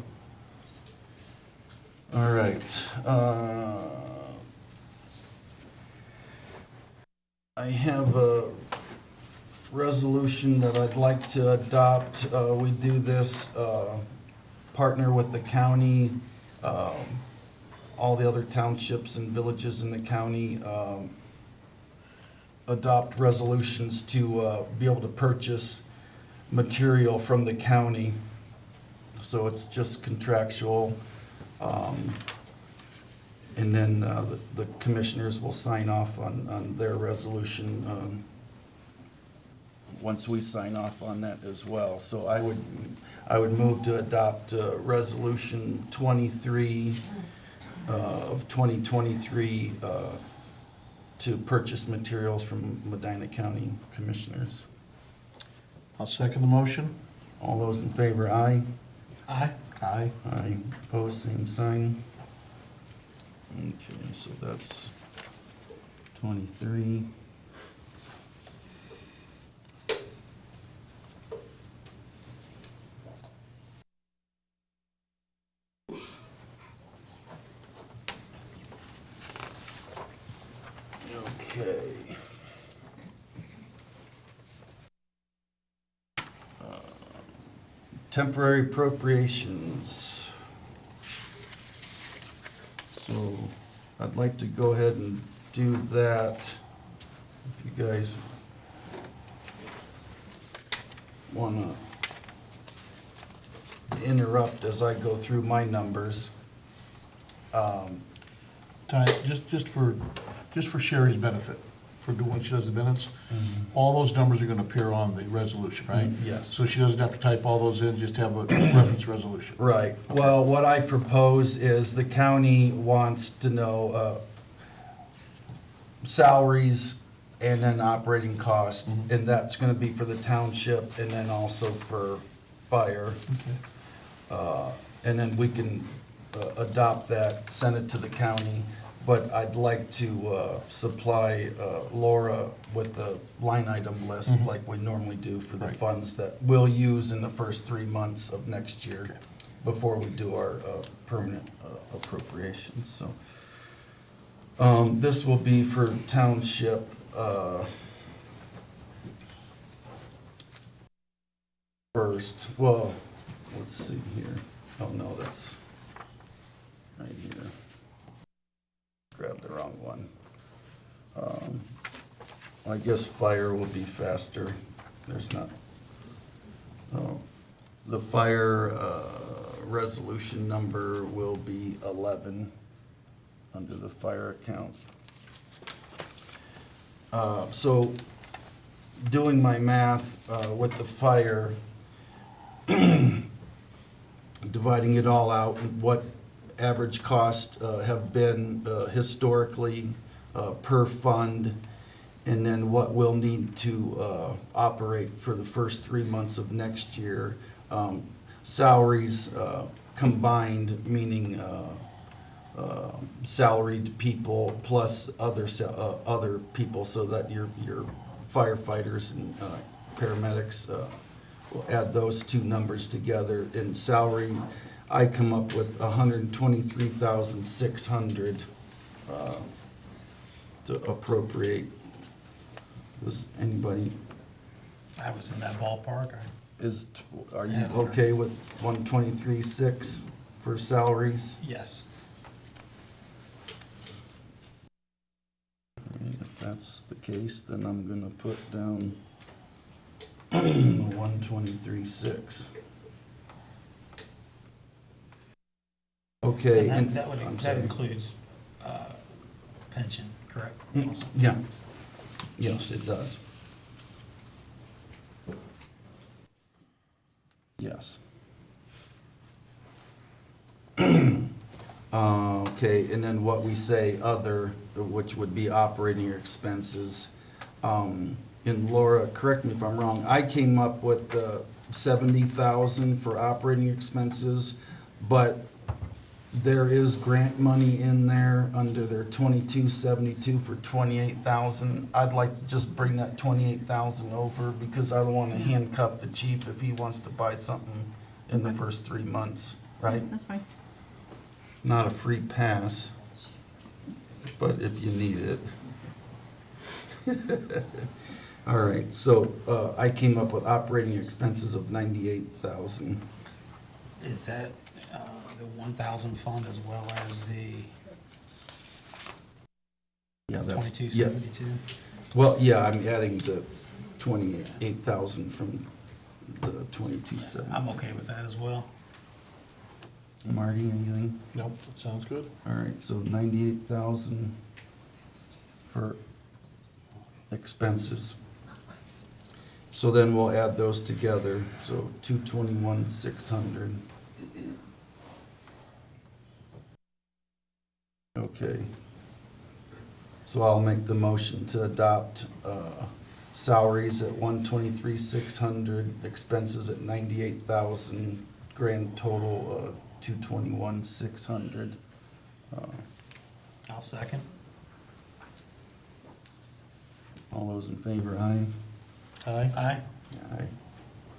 All right. I have a resolution that I'd like to adopt. We do this, partner with the county, all the other townships and villages in the county, adopt resolutions to be able to purchase material from the county. So it's just contractual. And then the commissioners will sign off on their resolution once we sign off on that as well. So I would move to adopt Resolution 23 of 2023 to purchase materials from Medina County Commissioners. I'll second the motion. All those in favor, aye? Aye. Aye. Aye. Opposed, same sign. Okay, so that's 23. Okay. Temporary appropriations. So I'd like to go ahead and do that. If you guys want to interrupt as I go through my numbers. Ty, just for Sherry's benefit, for when she does the minutes, all those numbers are gonna appear on the resolution, right? Yes. So she doesn't have to type all those in, just have a reference resolution. Right. Well, what I propose is the county wants to know salaries and then operating costs, and that's gonna be for the township and then also for fire. And then we can adopt that, send it to the county, but I'd like to supply Laura with a line item list like we normally do for the Right. funds that we'll use in the first 3 months of next year before we do our permanent appropriations, so. This will be for township, first, well, let's see here. Oh, no, that's right here. Grabbed the wrong one. I guess fire will be faster. There's not, oh, the fire resolution number will be 11 under the fire account. So doing my math with the fire, dividing it all out, what average cost have been historically per fund, and then what we'll need to operate for the first 3 months of next year. Salaries combined, meaning salaried people plus other people, so that your firefighters and paramedics, we'll add those two numbers together. In salary, I come up with 123,600 to appropriate. Was anybody, I was in that ballpark. are you okay with 123,600 for salaries? Yes. And if that's the case, then I'm gonna put down 123,600. Okay, And that I'm that sorry. includes pension, correct? Also? Yeah, yes, it does. Yes. Okay, and then what we say other, which would be operating expenses. And Laura, correct me if I'm wrong, I came up with 70,000 for operating expenses, but there is grant money in there under their 2272 for 28,000. I'd like to just bring that 28,000 over, because I don't want to handcuff the chief if he wants to buy something in the first 3 months, right? That's fine. Not a free pass, but if you need it. All right, so I came up with operating expenses of 98,000. Is that the 1,000 fund as well as the Yeah, that's, 2272? well, yeah, I'm adding the 28,000 from the 2270. I'm okay with that as well. Marty, anything? Nope, that sounds good. All right, so 98,000 for expenses. So then we'll add those together, so 221,600. Okay. So I'll make the motion to adopt salaries at 123,600, expenses at 98,000, grand total 221,600. I'll second. All those in favor, aye? Aye. Aye. Aye.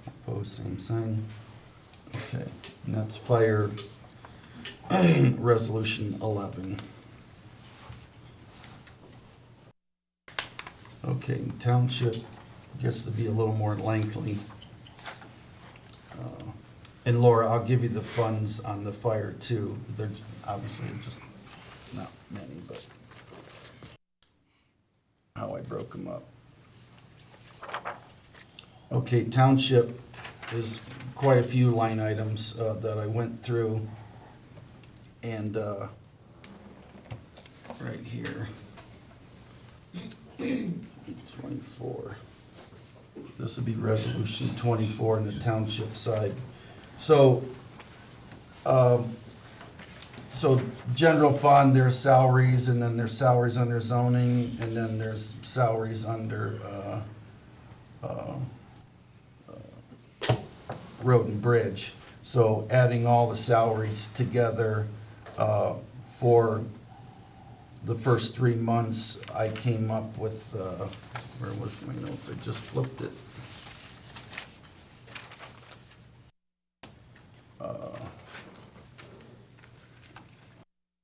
Opposed, same sign. Okay, and that's fire resolution 11. Okay, township gets to be a little more lengthy. And Laura, I'll give you the funds on the fire too. They're obviously just not many, but how I broke them up. Okay, township is quite a few line items that I went through. And right here, 24. This would be resolution 24 on the township side. So, general fund, there's salaries, and then there's salaries under zoning, and then there's salaries under road and bridge. So adding all the salaries together for the first 3 months, I came up with, where was my notes? I just flipped it.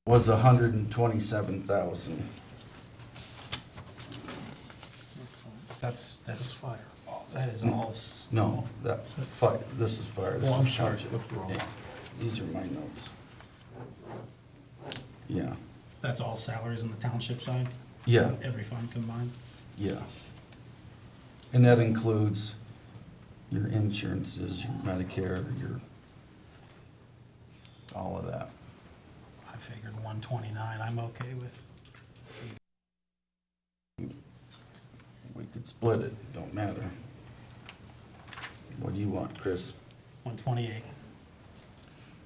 Was 127,000. That's Fire. that is all. No, that, fire, this is fire. This Oh, I'm is sorry. township. Looked wrong. Yeah, these are my notes. Yeah, That's all salaries on the township side, yeah, every fund combined. yeah. And that includes your insurances, your Medicare, your, all of that. I figured 129, I'm okay with. split it, don't matter. What do you want, Chris? 128.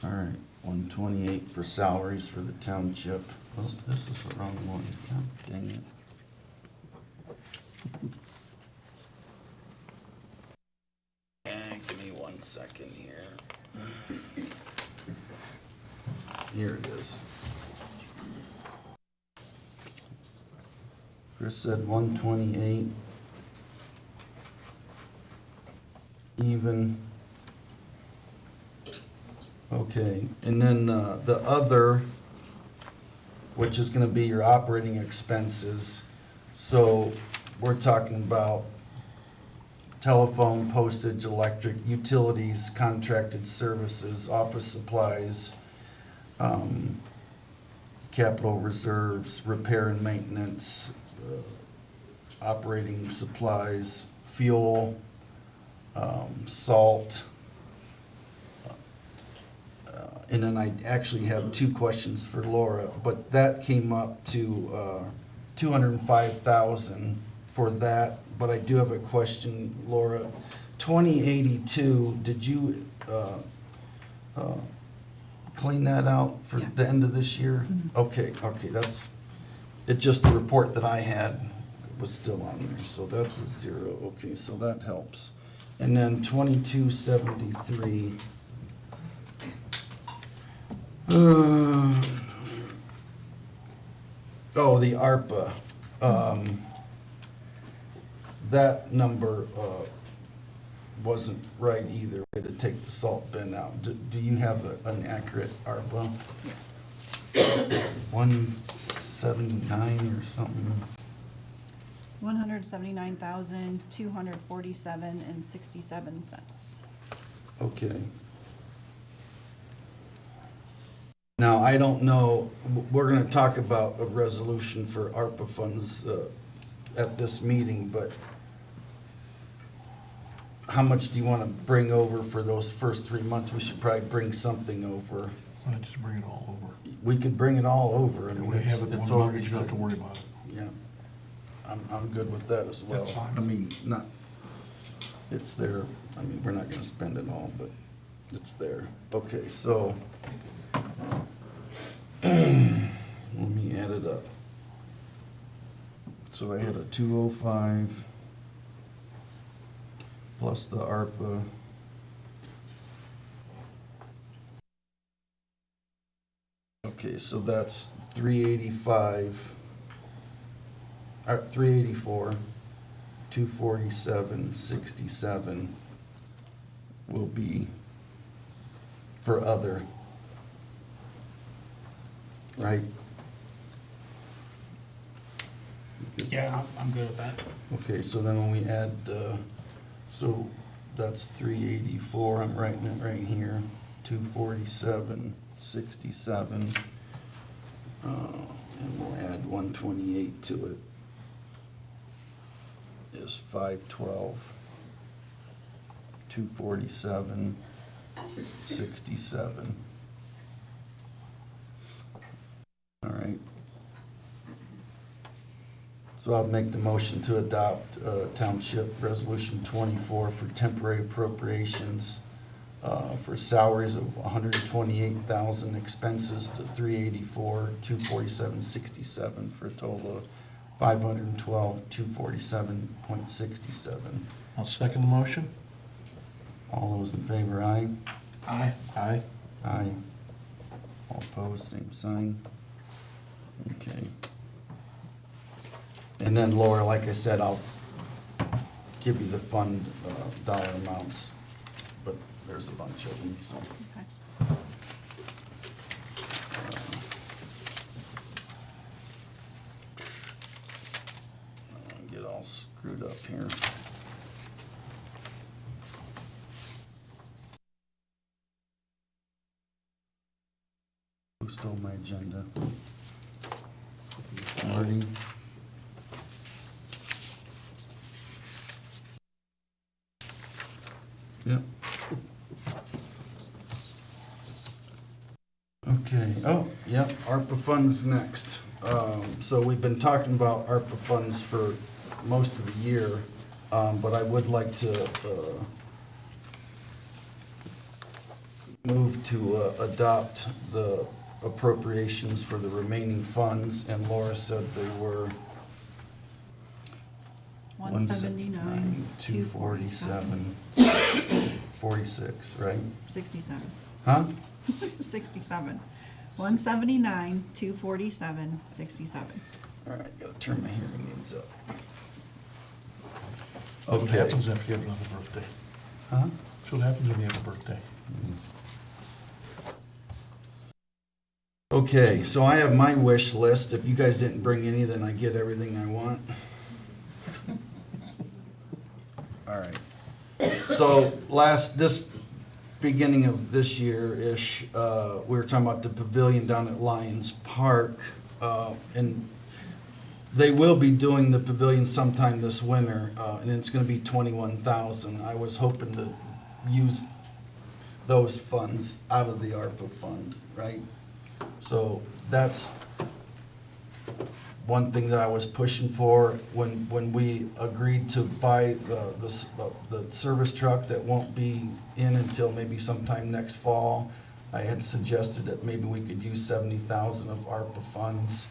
All right, 128 for salaries for the township. Oh, this is the wrong one. God dang it. Give me 1 second here. Here it is. Chris said 128. Even. Okay, and then the other, which is gonna be your operating expenses. So we're talking about telephone, postage, electric, utilities, contracted services, office supplies, capital reserves, repair and maintenance, operating supplies, fuel, salt. And then I actually have 2 questions for Laura, but that came up to 205,000 for that. But I do have a question, Laura. 2082, did you clean that out for Yeah. the end of this year? Okay, that's, it just the report that I had was still on there, so that's a 0. Okay, so that helps. And then 2273. Oh, the ARPA. That number wasn't right either. We had to take the salt bin out. Do you have an accurate ARPA? Yes. 179 or something? 179,247.67 Okay. Now, I don't know, we're gonna talk about a resolution for ARPA funds at this meeting, but how much do you wanna bring over for those first 3 months? We should probably bring something over. Why not just bring it all over? We could bring it all over. I And mean, we have it in it's one already bucket, you don't have to worry about it. Yeah, I'm good with that as well. That's fine. I mean, not, it's there, I mean, we're not gonna spend it all, but it's there. Okay, so, let me add it up. So I had a 205 plus the ARPA. Okay, so that's 385, 384, 247.67 will be for other, right? Yeah, I'm good with that. Okay, so then when we add, so that's 384, I'm writing it right here, 247.67. And we'll add 128 to it. Is 512, 247.67. All right. So I'll make the motion to adopt Township Resolution 24 for temporary appropriations for salaries of 128,000, expenses to 384, 247.67 for a total of 512, 247.67. I'll second the motion. All those in favor, aye? Aye. Aye. Aye. All opposed, same sign. Okay. And then Laura, like I said, I'll give you the fund dollar amounts, but there's a bunch of them, so. Okay. I'll get all screwed up here. Who stole my agenda? Marty? Yep. Okay, oh, yep, ARPA funds next. So we've been talking about ARPA funds for most of the year, but I would like to move to adopt the appropriations for the remaining funds, and Laura said they were 179, 247, 46, right? 67. Huh? 67. 179, 247, 67. All right, gotta turn my hearing aids up. What Okay. happens if you have another birthday? Huh? That's what happens when you have a birthday. Okay, so I have my wish list. If you guys didn't bring any, then I get everything I want. All right. So this beginning of this year-ish, we were talking about the pavilion down at Lions Park. And they will be doing the pavilion sometime this winter, and it's gonna be 21,000. I was hoping to use those funds out of the ARPA fund, right? So that's one thing that I was pushing for when we agreed to buy the service truck that won't be in until maybe sometime next fall. I had suggested that maybe we could use 70,000 of ARPA funds.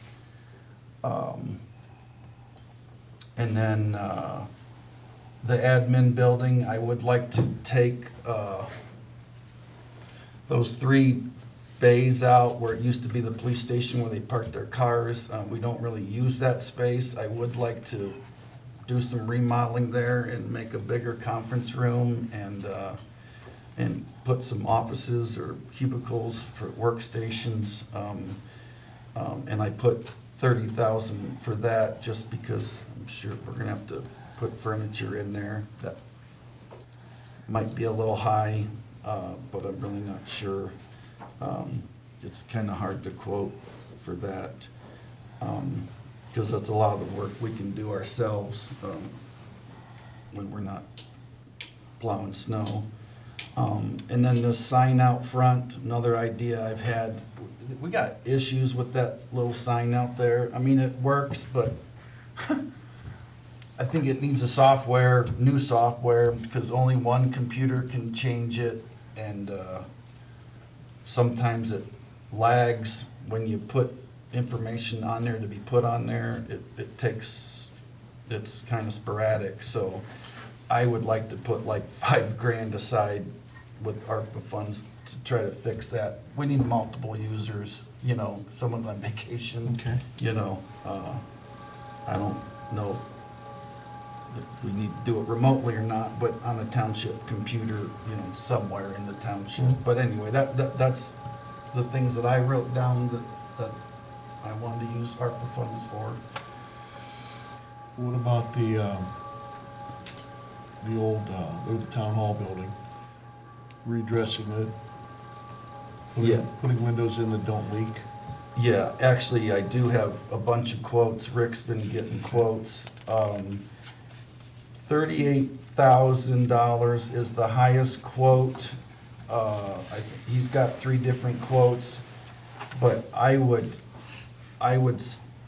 And then the admin building, I would like to take those 3 bays out where it used to be the police station where they parked their cars. We don't really use that space. I would like to do some remodeling there and make a bigger conference room and put some offices or cubicles for workstations. And I put 30,000 for that just because I'm sure we're gonna have to put furniture in there. That might be a little high, but I'm really not sure. It's kind of hard to quote for that, because that's a lot of the work we can do ourselves when we're not plowing snow. And then the sign out front, another idea I've had, we got issues with that little sign out there. I mean, it works, but I think it needs new software, because only one computer can change it, and sometimes it lags when you put information on there to be put on there. It's kind of sporadic, so I would like to put like $5,000 aside with ARPA funds to try to fix that. We need multiple users, someone's on vacation. Okay. I don't know if we need to do it remotely or not, but on a township computer, somewhere in the township. Mhm. But anyway, that's the things that I wrote down that I wanted to use ARPA funds for. What about the old, the town hall building? Redressing it? Yeah. Putting windows in that don't leak? Yeah, actually, I do have a bunch of quotes. Rick's been getting quotes. $38,000 is the highest quote. He's got 3 different quotes, but I would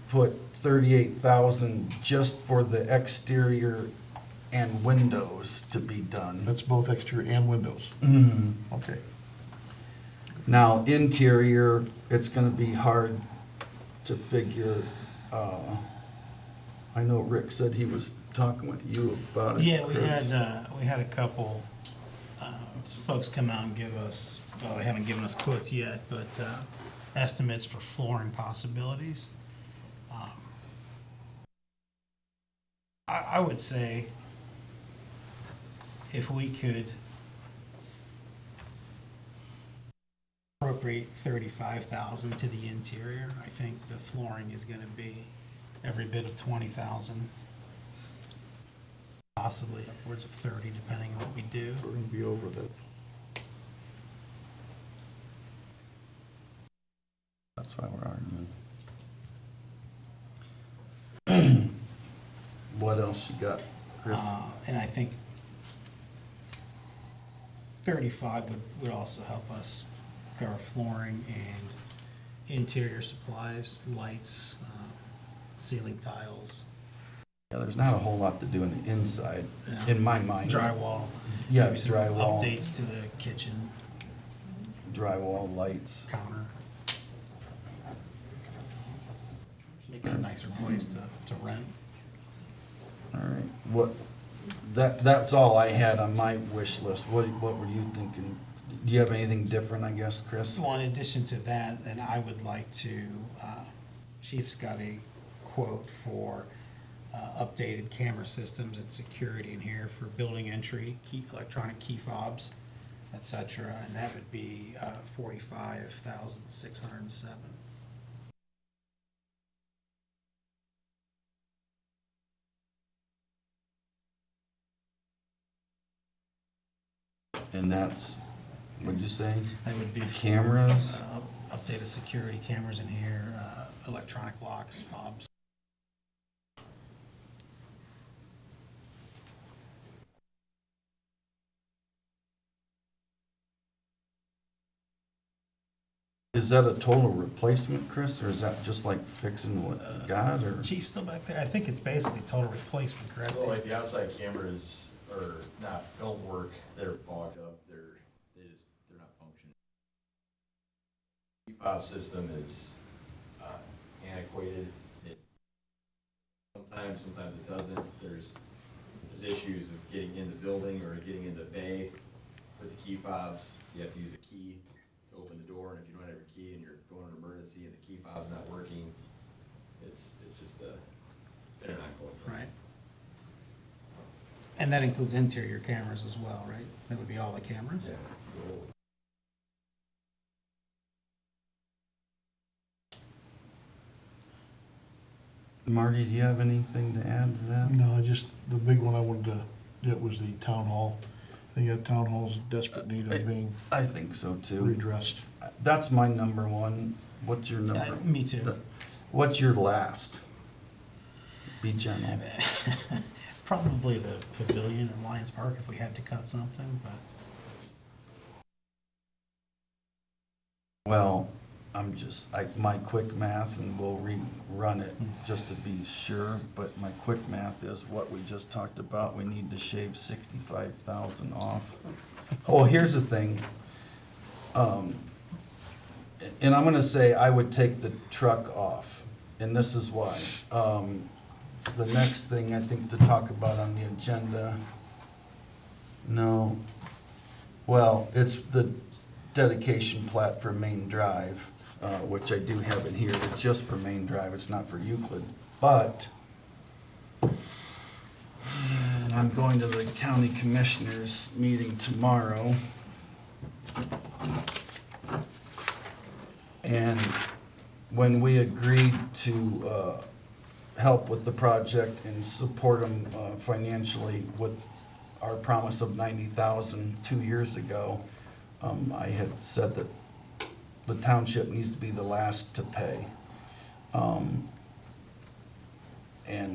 put 38,000 just for the exterior and windows to be done. That's both exterior and windows? Mhm. Okay. Now, interior, it's gonna be hard to figure. I know Rick said he was talking with you about it. Yeah, Chris. we had a couple folks come out and give us, well, they haven't given us quotes yet, but estimates for flooring possibilities. I would say if we could appropriate 35,000 to the interior, I think the flooring is gonna be every bit of 20,000. Possibly upwards of 30, depending on what we do. We're gonna be over that. That's why we're arguing. What else you got, Chris? And I think 35 would also help us cover flooring and interior supplies, lights, ceiling tiles, Yeah, there's not a whole lot to do in the inside, Yeah. in my mind. Drywall. Yeah, Maybe some drywall. Updates to the kitchen Drywall, lights. counter. Make it a nicer place to rent. All right, that's all I had on my wish list. What were you thinking? Do you have anything different, I guess, Chris? Well, in addition to that, then I would like to, Chief's got a quote for updated camera systems and security in here for building entry, electronic key fobs, et cetera, and that would be $45,607. And that's, what'd you say? That would be for, Cameras? updated security cameras in here, electronic locks, fobs. Is that a total replacement, Chris, or is that just like fixing what you got, or? Is Chief still back there? I think it's basically total replacement, correct? So like the outside cameras are not, don't work, they're fogged up, they're not functioning. Fob system is antiquated, sometimes it doesn't. There's issues of getting in the building or getting in the bay with the key fobs, so you have to use a key to open the door, and if you don't have your key and you're going in an emergency and the key fob's not working, it's just it's been an ongoing problem. Right. And that includes interior cameras as well, right? That would be all the cameras? Yeah. Marty, do you have anything to add to that? No, the big one I wanted to get was the town hall. I think that town hall's in desperate need of being I think so too. redressed. That's my number one. What's your number? Me too. What's your last? Be gentle. Probably the pavilion in Lions Park if we had to cut something, but Well, my quick math, and we'll rerun it just to be sure, but my quick math is what we just talked about, we need to shave 65,000 off. Oh, here's the thing. And I'm gonna say I would take the truck off, and this is why. The next thing I think to talk about on the agenda, no, well, it's the dedication plat for Main Drive, which I do have in here. It's just for Main Drive, it's not for Euclid. But I'm going to the county commissioners meeting tomorrow. And when we agreed to help with the project and support them financially with our promise of 90,000 2 years ago, I had said that the township needs to be the last to pay. And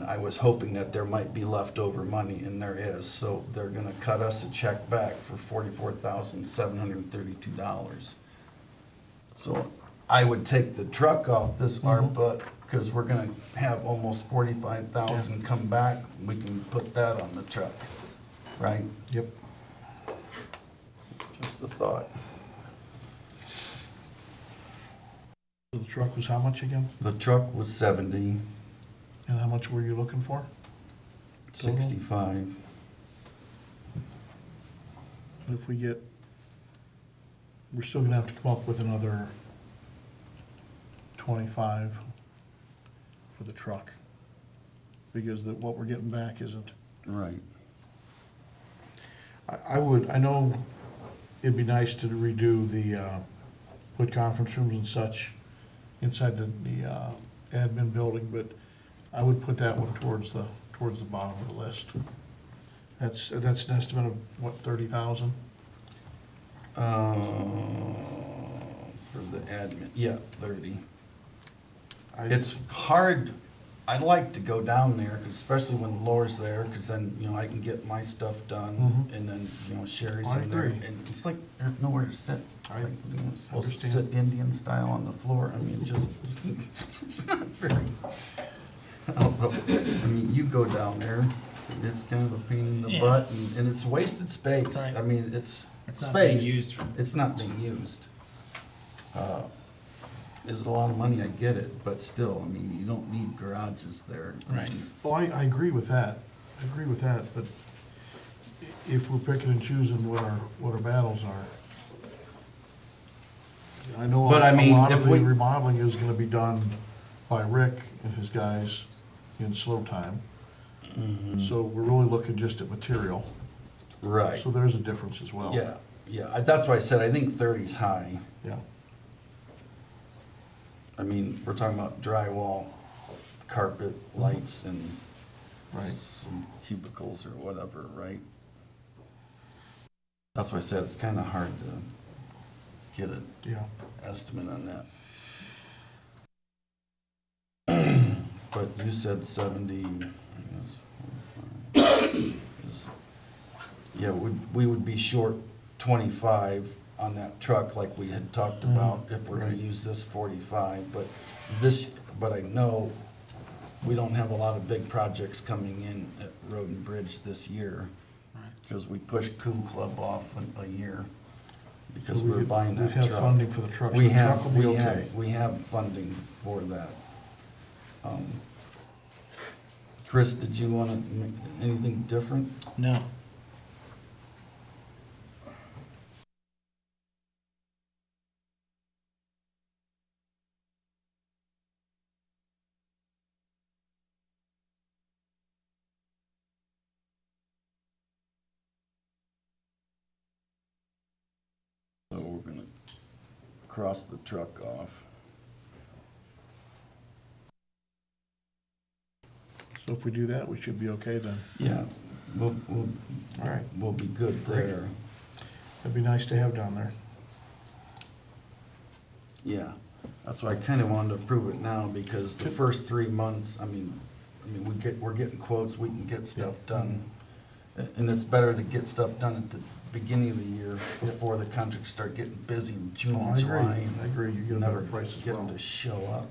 I was hoping that there might be leftover money, and there is, so they're gonna cut us a check back for $44,732. So I would take the truck off this ARPA, because we're gonna have almost 45,000 come back, we can put that on the truck, right? Yep. Just a thought. So the truck was how much again? The truck was 70, And how much were you looking for? Total? 65. And if we get, we're still gonna have to come up with another 25 for the truck. Because what we're getting back isn't. Right. I know it'd be nice to redo put conference rooms and such inside the admin building, but I would put that one towards the bottom of the list. That's an estimate of, what, 30,000? For the admin, yeah, 30. I- It's hard, I like to go down there, 'cause especially when Laura's there, because then, I can get my stuff done, Mhm. and then, Sherry's I in there. agree. And it's like, there's nowhere to sit. I Like, supposed to understand. sit Indian style on the floor, I mean, it's not very, Well, I mean, you go down there, and it's kind of a pain in the Yeah. butt, and it's wasted space. Right. I mean, it's It's not being space. used for- It's not being used. Is it a lot of money? I get it, but still, I mean, you don't need garages there. Right. Well, I agree with that. I agree with that, but if we're picking and choosing what our battles are. I know But I a mean, lot if of the we- remodeling is gonna be done by Rick and his guys in slow time. So we're really looking just at material. Right. So there's a difference as well. Yeah, yeah. That's why I said I think 30's high. Yeah. I mean, we're talking about drywall, carpet, lights, and Right. some cubicles or whatever, right? That's why I said it's kind of hard to get an Yeah. estimate on that. But you said 70. Yeah, we would be short 25 on that truck like we had talked about if we're gonna Right. use this 45, but I know we don't have a lot of big projects coming in at Road and Bridge this year. Right. Because we pushed Coon Club off a year because So we we're could- buying that we'd truck. have funding for the truck, so We the have, truck will be we okay. have, we have funding for that. Chris, did you want to make anything different? No. So we're gonna cross the truck off. So if we do that, we should be okay then. Yeah, we'll, All right. we'll be good there. That'd be nice to have down there. Yeah, that's why I kind of wanted to approve it now, because the Could- first 3 months, I mean, we're getting quotes, we can get stuff done. And it's better to get stuff done at the beginning of the year before the contracts start getting busy in June Oh, and I July. agree. I agree. You get a Never better price as get them well. to show up.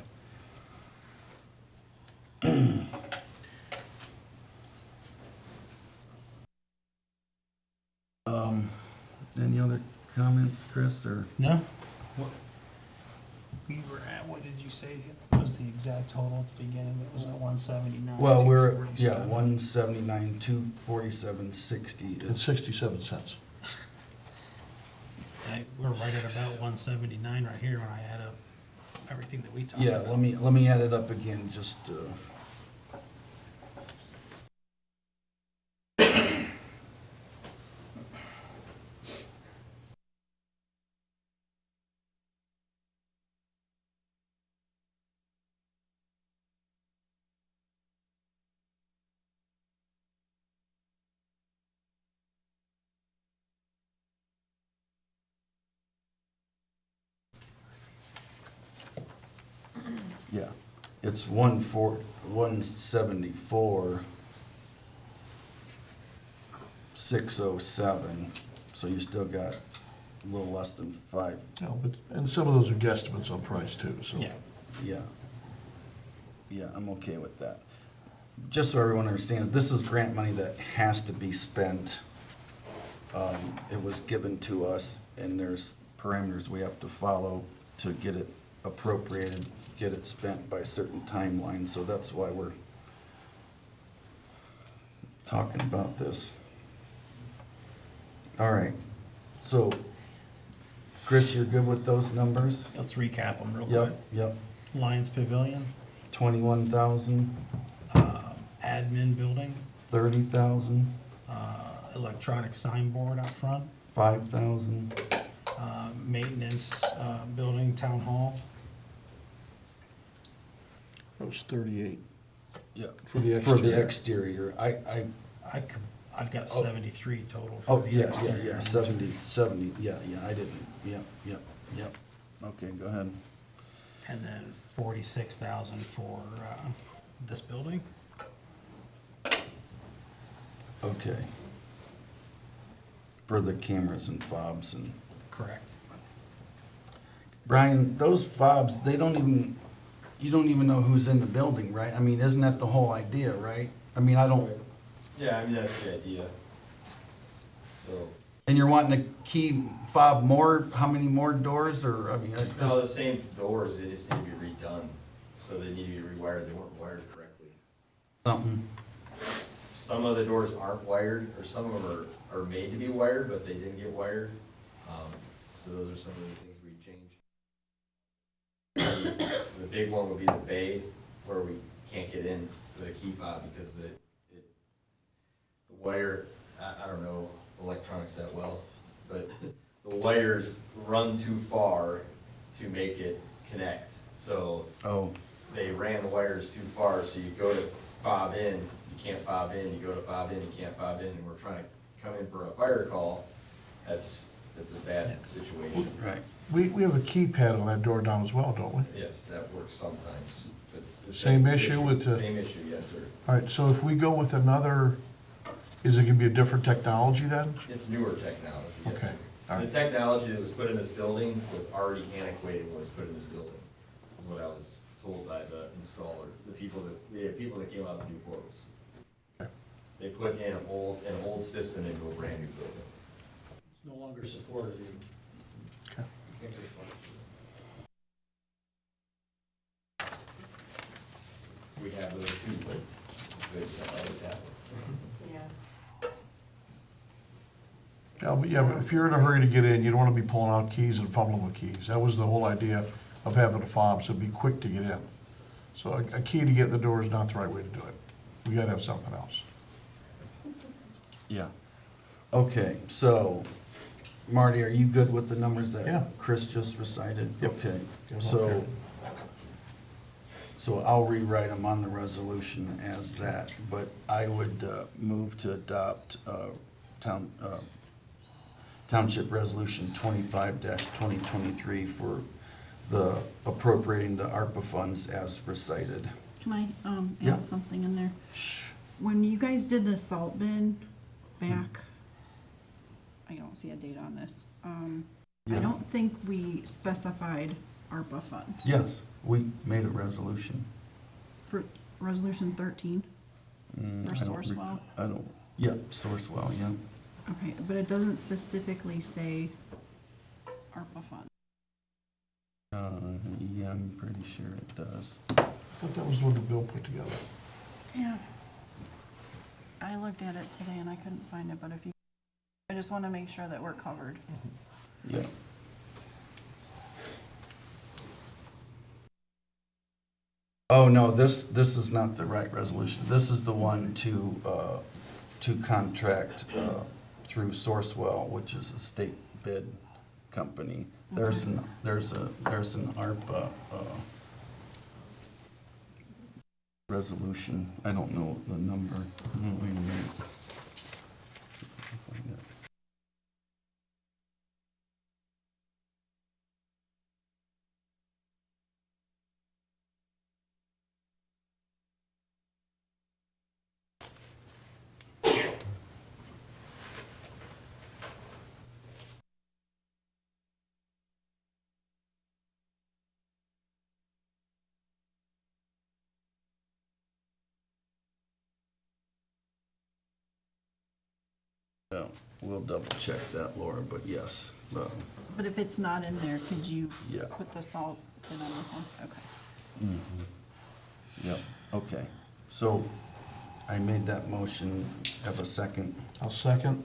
Any other comments, Chris, or? No? What? We were at, what did you say was the exact total at the beginning? It was at 179. Well, we're, 247. 179, 247.60 It's is, 67 cents. We're right at about 179 right here when I add up everything that we talked yeah, about. let me add it up again, just, yeah, it's 174, 607, so you still got a little less than 5. No, but, and some of those are guesstimates on price too, so. Yeah. Yeah. Yeah, I'm okay with that. Just so everyone understands, this is grant money that has to be spent. It was given to us, and there's parameters we have to follow to get it appropriated, get it spent by a certain timeline, so that's why we're talking about this. All right, so, Chris, you're good with those numbers? Let's recap them real Yep, quick. yep. Lions Pavilion, 21,000, admin building, 30,000, electronic signboard out front, 5,000, maintenance building, town hall. That was 38. yeah, For the for the exterior. exterior. I've got Oh. 73 total for Oh, the yeah, exterior. yeah, 70, yeah, I didn't, yep. Okay, go ahead. And then 46,000 for this building. Okay. For the cameras and fobs and, Correct. Brian, those fobs, they don't even, you don't even know who's in the building, right? I mean, isn't that the whole idea, right? I mean, I don't, Yeah, I mean, that's the idea. So, and you're wanting to key fob more, how many more doors, or, I mean, I no, just, the same doors, they just need to be redone, so they need to be rewired, they weren't wired correctly. something, Some of the doors aren't wired, or some of them are made to be wired, but they didn't get wired. So those are some of the things we changed. The big one would be the bay, where we can't get in with a key fob because the wire, I don't know electronics that well, but the wires run too far to make it connect. So oh, they ran the wires too far, so you go to fob in, you can't fob in, you go to fob in, you can't fob in, and we're trying to come in for a fire call. That's a bad situation. right. We have a keypad on that door down as well, don't we? Yes, that works sometimes. It's the Same issue with the- Same issue, yes, sir. All right, so if we go with another, is it gonna be a different technology then? It's newer technology, yes, Okay, sir. all The right. technology that was put in this building was already antiquated when it was put in this building, is what I was told by the installer, the people that came out to do quotes. Okay. They put in an old system into a brand new building. It's no longer supported. Okay. You can't get it plugged through. We have those too, but don't always happen. Yeah, but if you're in a hurry to get in, you don't wanna be pulling out keys and fumbling with keys. That was the whole idea of having a fob, so be quick to get in. So a key to get in the door is not the right way to do it. We gotta have something else. Yeah. Okay, so, Marty, are you good with the numbers Yeah. that Chris just recited? Yep. Okay, Yep, so, okay. so I'll rewrite them on the resolution as that, but I would move to adopt Township Resolution 25-2023 for the appropriating the ARPA funds as recited. Can I, Yeah. add something in there? When you guys did the salt bin back, I don't see a date on this. Yeah. I don't think we specified ARPA funds Yes, we made a resolution. for resolution 13. I don't Sourcewell? rec- I don't, yep, Sourcewell, yeah. Okay, but it doesn't specifically say ARPA funds. Yeah, I'm pretty sure it does. I thought that was what the bill put together. Yeah. I looked at it today and I couldn't find it, but if you, I just want to make sure that we're covered. Yeah. Oh, no, this is not the right resolution. This is the one to contract through Sourcewell, which is a state bid company. There's an ARPA resolution. I don't know the number. Oh, wait a minute. Find it. Yeah, we'll double check that, Laura, but yes, But if it's not in there, could you Yeah. put the salt bin on this one? Okay. yep, okay. So I made that motion, have a second. I'll second.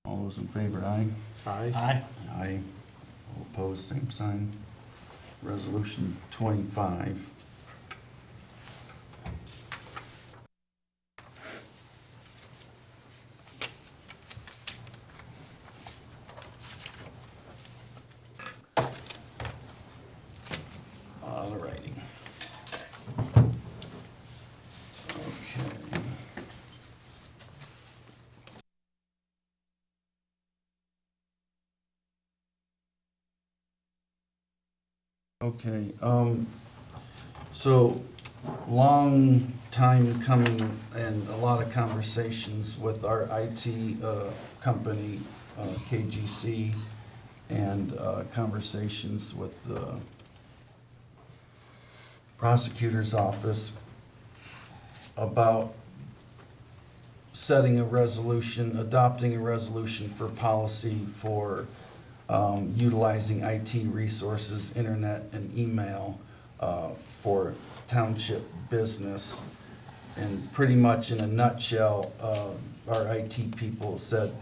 All those in favor, aye? Aye. Aye. Aye. All opposed, same sign. Resolution 25. All righty. Okay. Okay, so, long time coming and a lot of conversations with our IT company, KGC, and conversations with the prosecutor's office about setting a resolution, adopting a resolution for policy for utilizing IT resources, internet and email for township business. And pretty much in a nutshell, our IT people said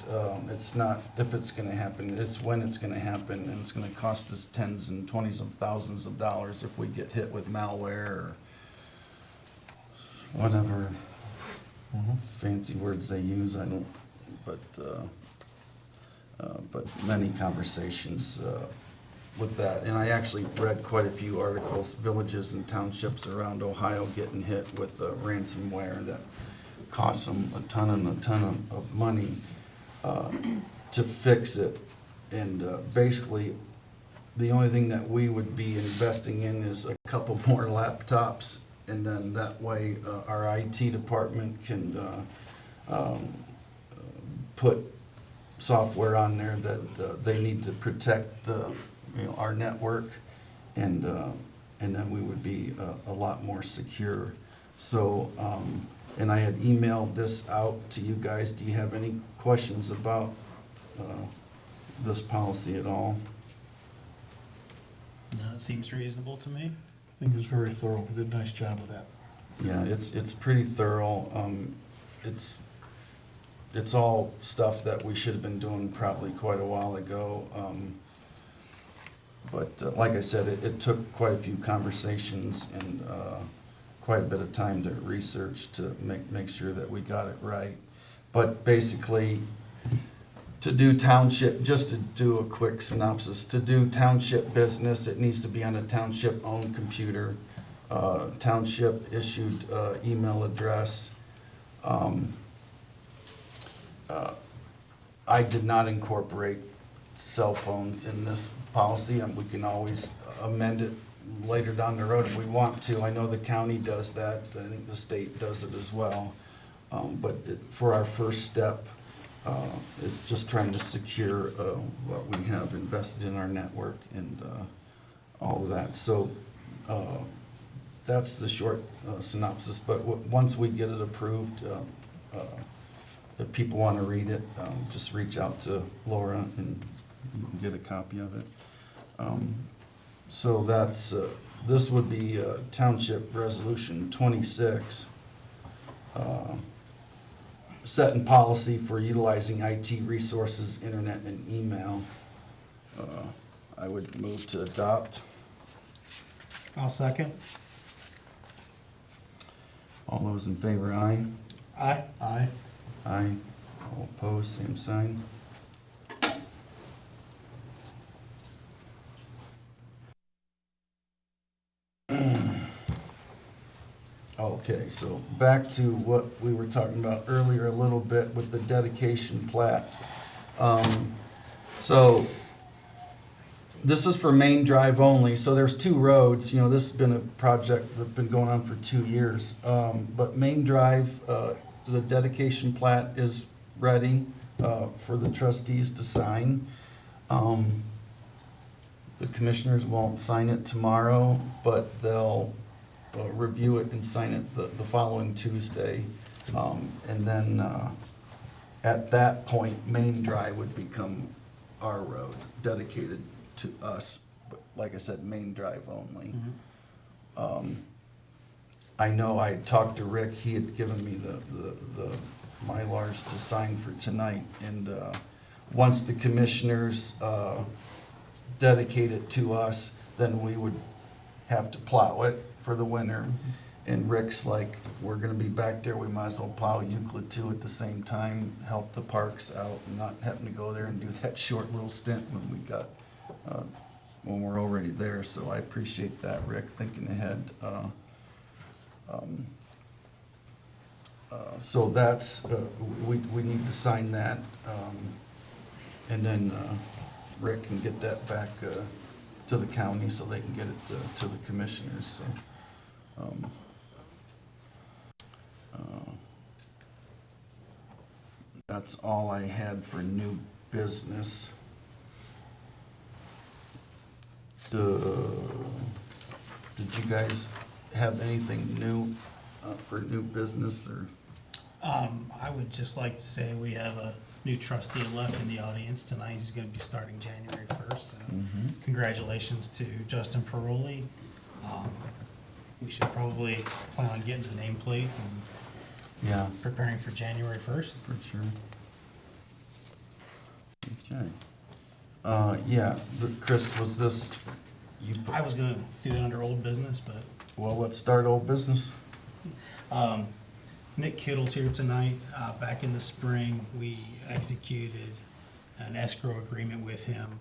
it's not if it's gonna happen, it's when it's gonna happen, and it's gonna cost us tens and twenties of thousands of dollars if we get hit with malware or whatever fancy words they use, I don't, but many conversations with that. And I actually read quite a few articles, villages and townships around Ohio getting hit with ransomware that costs them a ton of money to fix it. And basically, the only thing that we would be investing in is a couple more laptops, and then that way our IT department can put software on there that they need to protect our network, and then we would be a lot more secure. So, and I had emailed this out to you guys. Do you have any questions about this policy at all? No, it seems reasonable to me. I think it was very thorough. You did a nice job of that. Yeah, it's pretty thorough. It's all stuff that we should have been doing probably quite a while ago. But like I said, it took quite a few conversations and quite a bit of time to research to make sure that we got it right. But basically, to do township, just to do a quick synopsis, to do township business, it needs to be on a township-owned computer, township-issued email address. I did not incorporate cell phones in this policy, and we can always amend it later down the road if we want to. I know the county does that, I think the state does it as well. But for our first step, it's just trying to secure what we have invested in our network and all of that. So that's the short synopsis, but once we get it approved, if people want to read it, just reach out to Laura and you can get a copy of it. So that's, this would be Township Resolution 26, setting policy for utilizing IT resources, internet and email. I would move to adopt. I'll second. All those in favor, aye. Aye. Aye. Aye. All opposed, same sign. Okay, so back to what we were talking about earlier a little bit with the dedication plat. So this is for Main Drive only, so there's two roads, you know, this has been a project that's been going on for 2 years. But Main Drive, the dedication plat is ready for the trustees to sign. The commissioners won't sign it tomorrow, but they'll review it and sign it the following Tuesday. And then at that point, Main Drive would become our road, dedicated to us. But like I said, Main Drive only. I know I talked to Rick, he had given me the Mylars to sign for tonight. And once the commissioners dedicate it to us, then we would have to plow it for the winter. And Rick's like, we're gonna be back there, we might as well plow Euclid too at the same time, help the parks out, and not having to go there and do that short little stint when we got, when we're already there. So I appreciate that, Rick, thinking ahead. So that's, we need to sign that, and then Rick can get that back to the county so they can get it to the commissioners, so. That's all I had for new business. Did you guys have anything new for new business or? I would just like to say we have a new trustee elect in the audience tonight. He's gonna be starting January 1st. So congratulations to Justin Paroli. We should probably plan on getting the nameplate and Yeah, preparing for January 1st. for sure. Okay. Yeah, Chris, was this, you, I was gonna do that under old business, but well, let's start old business. Nick Kittle's here tonight. Back in the spring, we executed an escrow agreement with him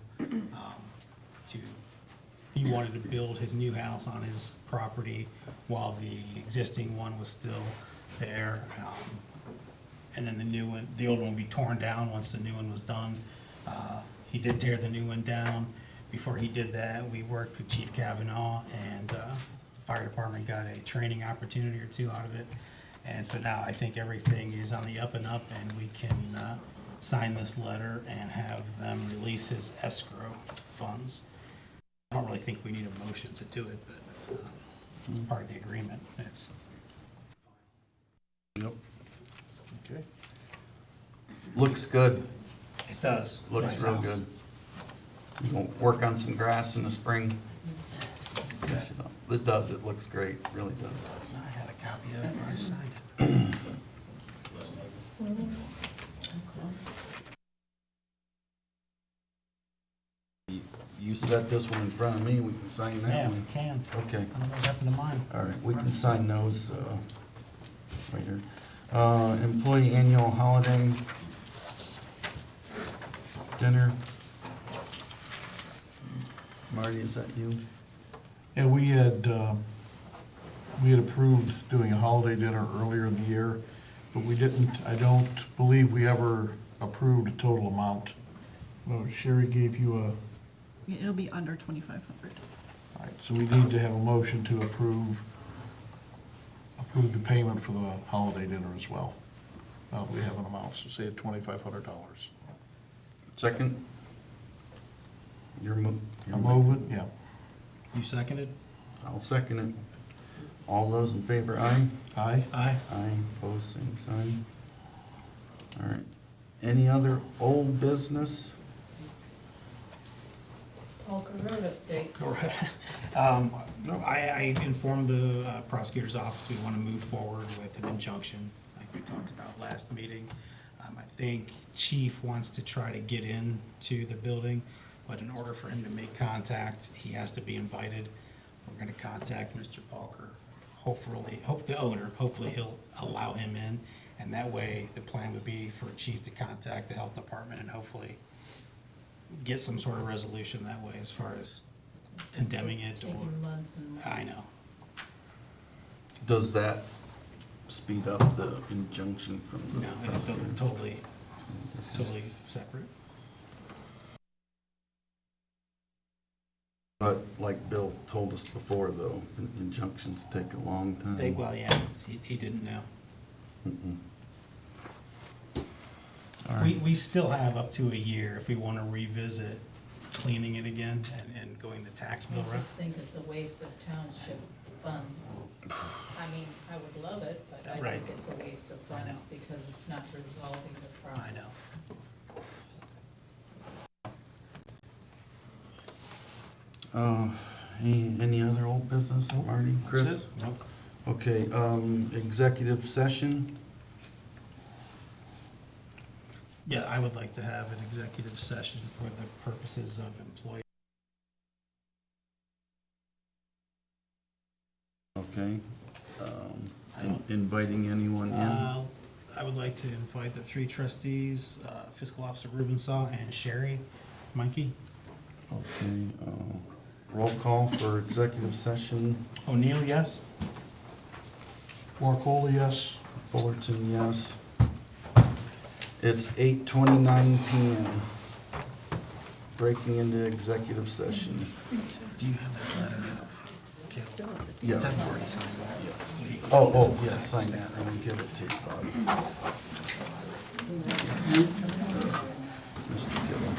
he wanted to build his new house on his property while the existing one was still there. And then the old one would be torn down once the new one was done. He did tear the new one down. Before he did that, we worked with Chief Kavanaugh, and the fire department got a training opportunity or two out of it. And so now I think everything is on the up and up, and we can sign this letter and have them release his escrow funds. I don't really think we need a motion to do it, but it's part of the agreement. It's Yep. Okay. Looks good. It does. It's a Looks nice real house. good. You gonna work on some grass in the spring? It does, it looks great, really does. I had a copy of it when I signed it. You set this one in front of me, we can sign that Yeah, we one. can. Okay, I don't know what happened to mine. all right, we can sign those later. Employee annual holiday dinner. Marty, is that you? Yeah, we had approved doing a holiday dinner earlier in the year, but we didn't, I don't believe we ever approved a total amount. Well, Sherry gave you a, It'll be under 2,500. all right, so we need to have a motion to approve the payment for the holiday dinner as well. We have an amount, so say at $2,500. Second? You're I'll move it, yeah. You seconded? I'll second it. All those in favor, aye? Aye? Aye. Aye, opposed, same sign. All right. Any other old business? Polka Road update. Correct. I informed the prosecutor's office we want to move forward with an injunction, like we talked about last meeting. I think Chief wants to try to get into the building, but in order for him to make contact, he has to be invited. We're going to contact Mr. Palker. Hopefully he'll allow him in, and that way the plan would be for Chief to contact the health department and hopefully get some sort of resolution that way as far as condemning it or, Taking months and months. I know. Does that speed up the injunction from the No, it's prosecutor? totally separate. But like Bill told us before, though, injunctions take a long time. Well, yeah, he didn't know. Mm-mm. All right. We still have up to a year if we want to revisit cleaning it again and going the tax bill I route. just think it's a waste of township funds. I mean, I would love it, but I Right. think it's a waste of I funds know. because it's not resolving the problem. I know. Any other old business, Marty, Chris? That's it. Nope. Okay, executive session. Yeah, I would like to have an executive session for the purposes of employee. Okay. Inviting anyone in? I would like to invite the three trustees, fiscal officer Rubensaw and Sherry Monkey. Okay, roll call for executive session. O'Neill, yes? Warcola, yes? Fullerton, yes. It's 8:29 PM. Breaking into executive session. Do you have that letter? Okay. Yeah. I've already signed that. Yeah. So you- Oh, yeah, sign that and then give it to Bob. Mr. Gill.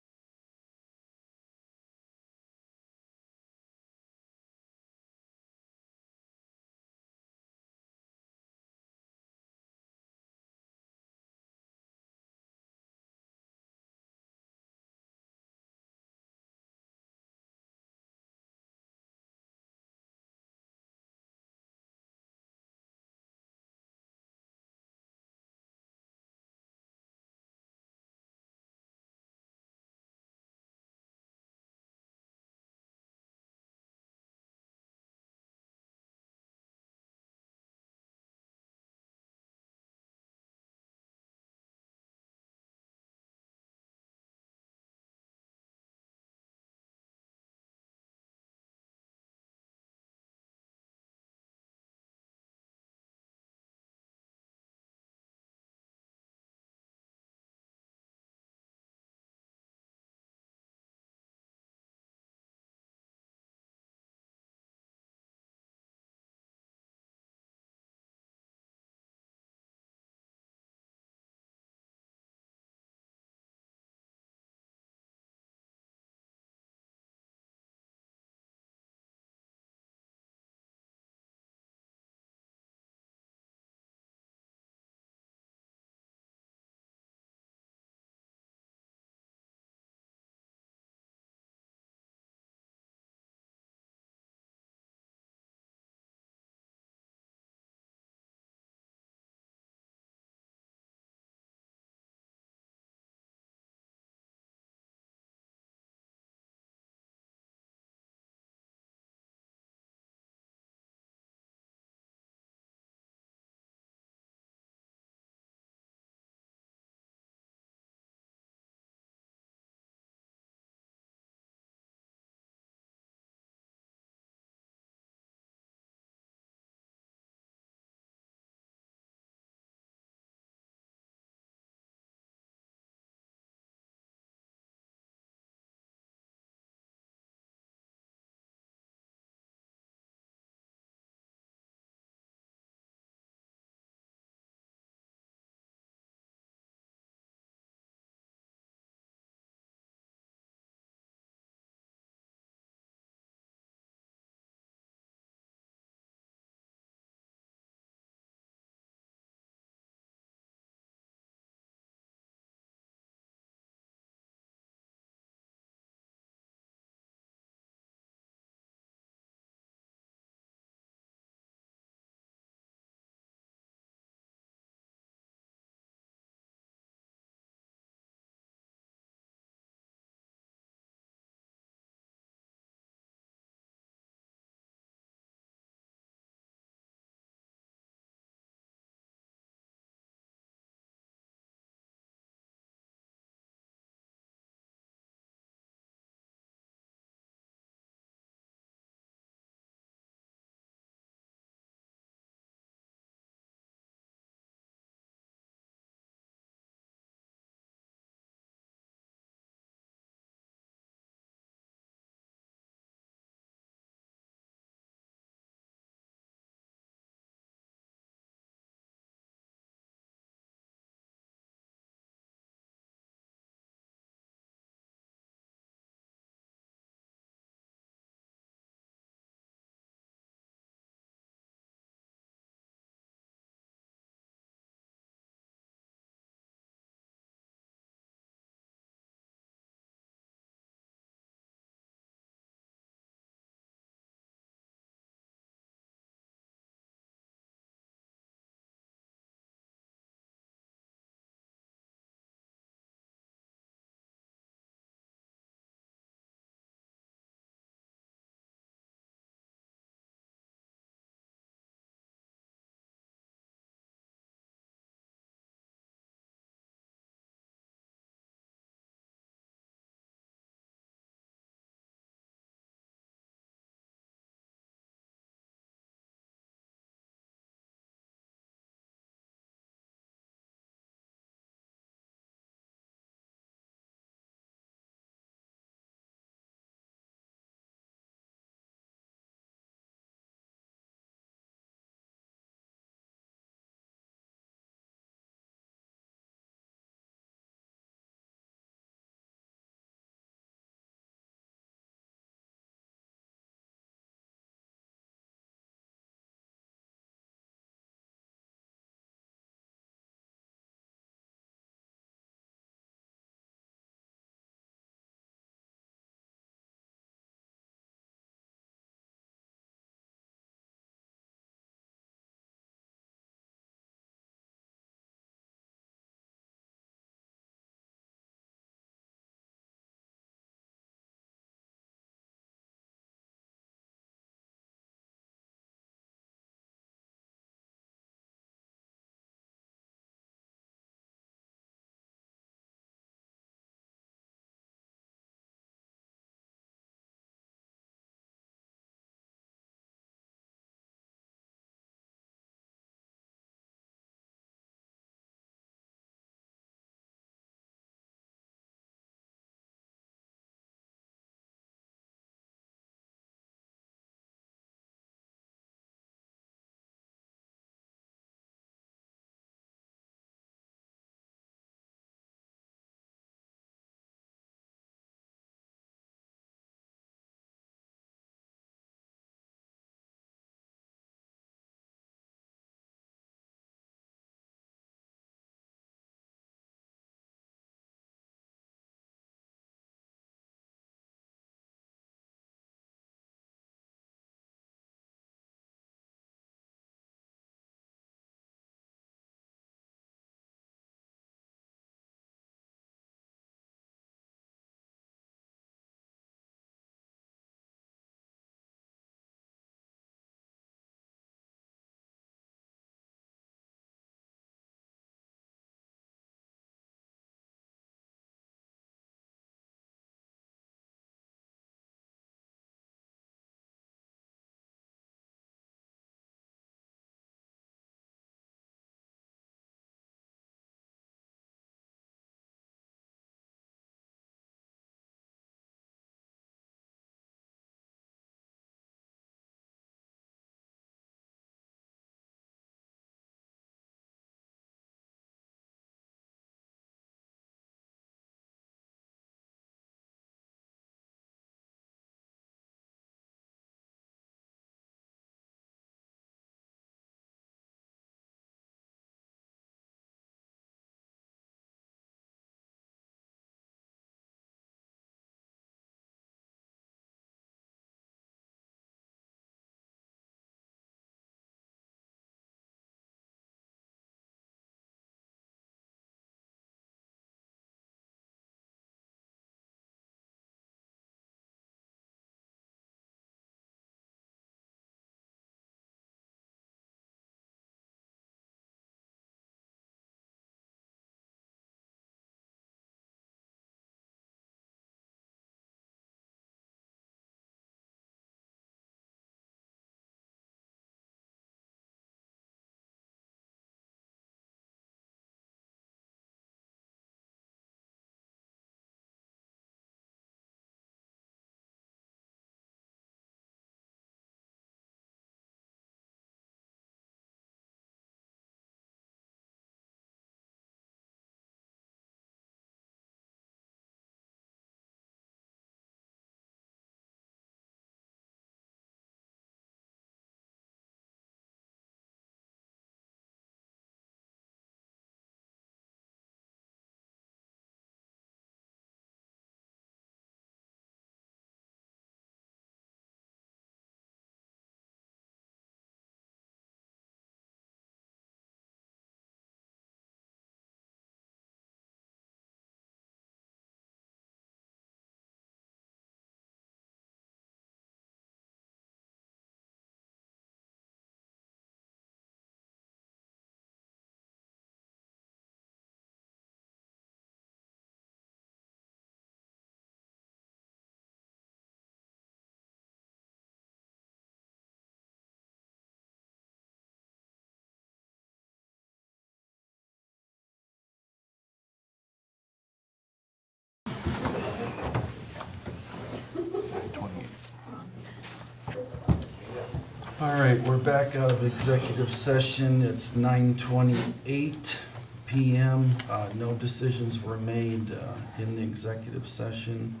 All right, we're back out of executive session. It's 9:28 PM. No decisions were made in the executive session.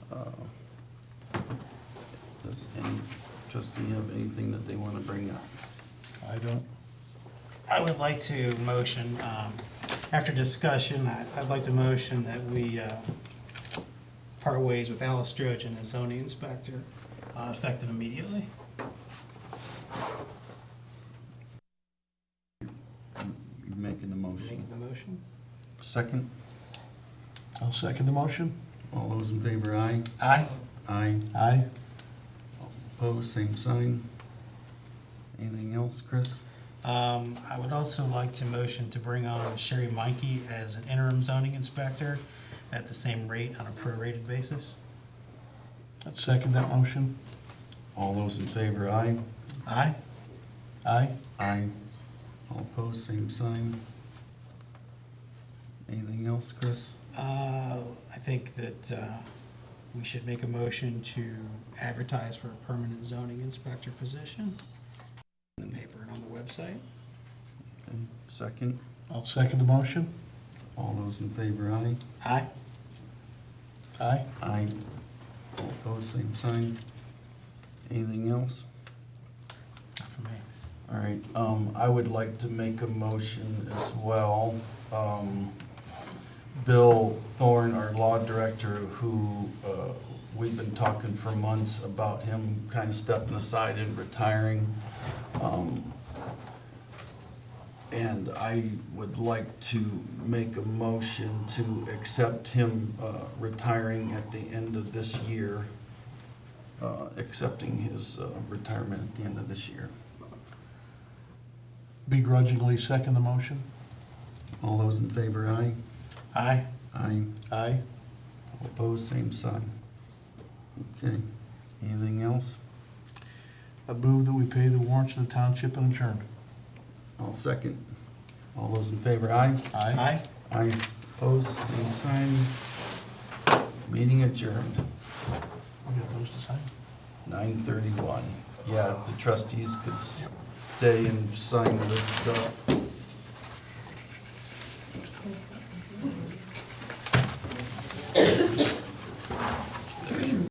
Does any trustee have anything that they want to bring up? I don't. I would like to motion, after discussion, I'd like to motion that we part ways with Alice Strojan as zoning inspector, effective immediately. You making the motion? Making the motion? Second? I'll second the motion. All those in favor, aye? Aye. Aye. Aye. Opposed, same sign. Anything else, Chris? I would also like to motion to bring on Sherry Mikey as an interim zoning inspector at the same rate on a prorated basis. I'll second that motion. All those in favor, aye? Aye. Aye. Aye. All opposed, same sign. Anything else, Chris? I think that we should make a motion to advertise for a permanent zoning inspector position in the paper and on the website. Okay, second. I'll second the motion. All those in favor, aye? Aye. Aye. Aye. All opposed, same sign. Anything else? Not for me. All right, I would like to make a motion as well. Bill Thorne, our law director, who, we've been talking for months about him kind of stepping aside and retiring. And I would like to make a motion to accept him, retiring at the end of this year, accepting his, retirement at the end of this year. Begrudgingly second the motion. All those in favor, aye? Aye. Aye. Aye. All opposed, same sign. Okay, anything else? I move that we pay the warrants to the township and adjourn. I'll second. All those in favor, aye? Aye. Aye. Opposed, same sign. Meeting adjourned, We got those to sign. 9:31. Yeah, if the trustees could stay and sign this stuff.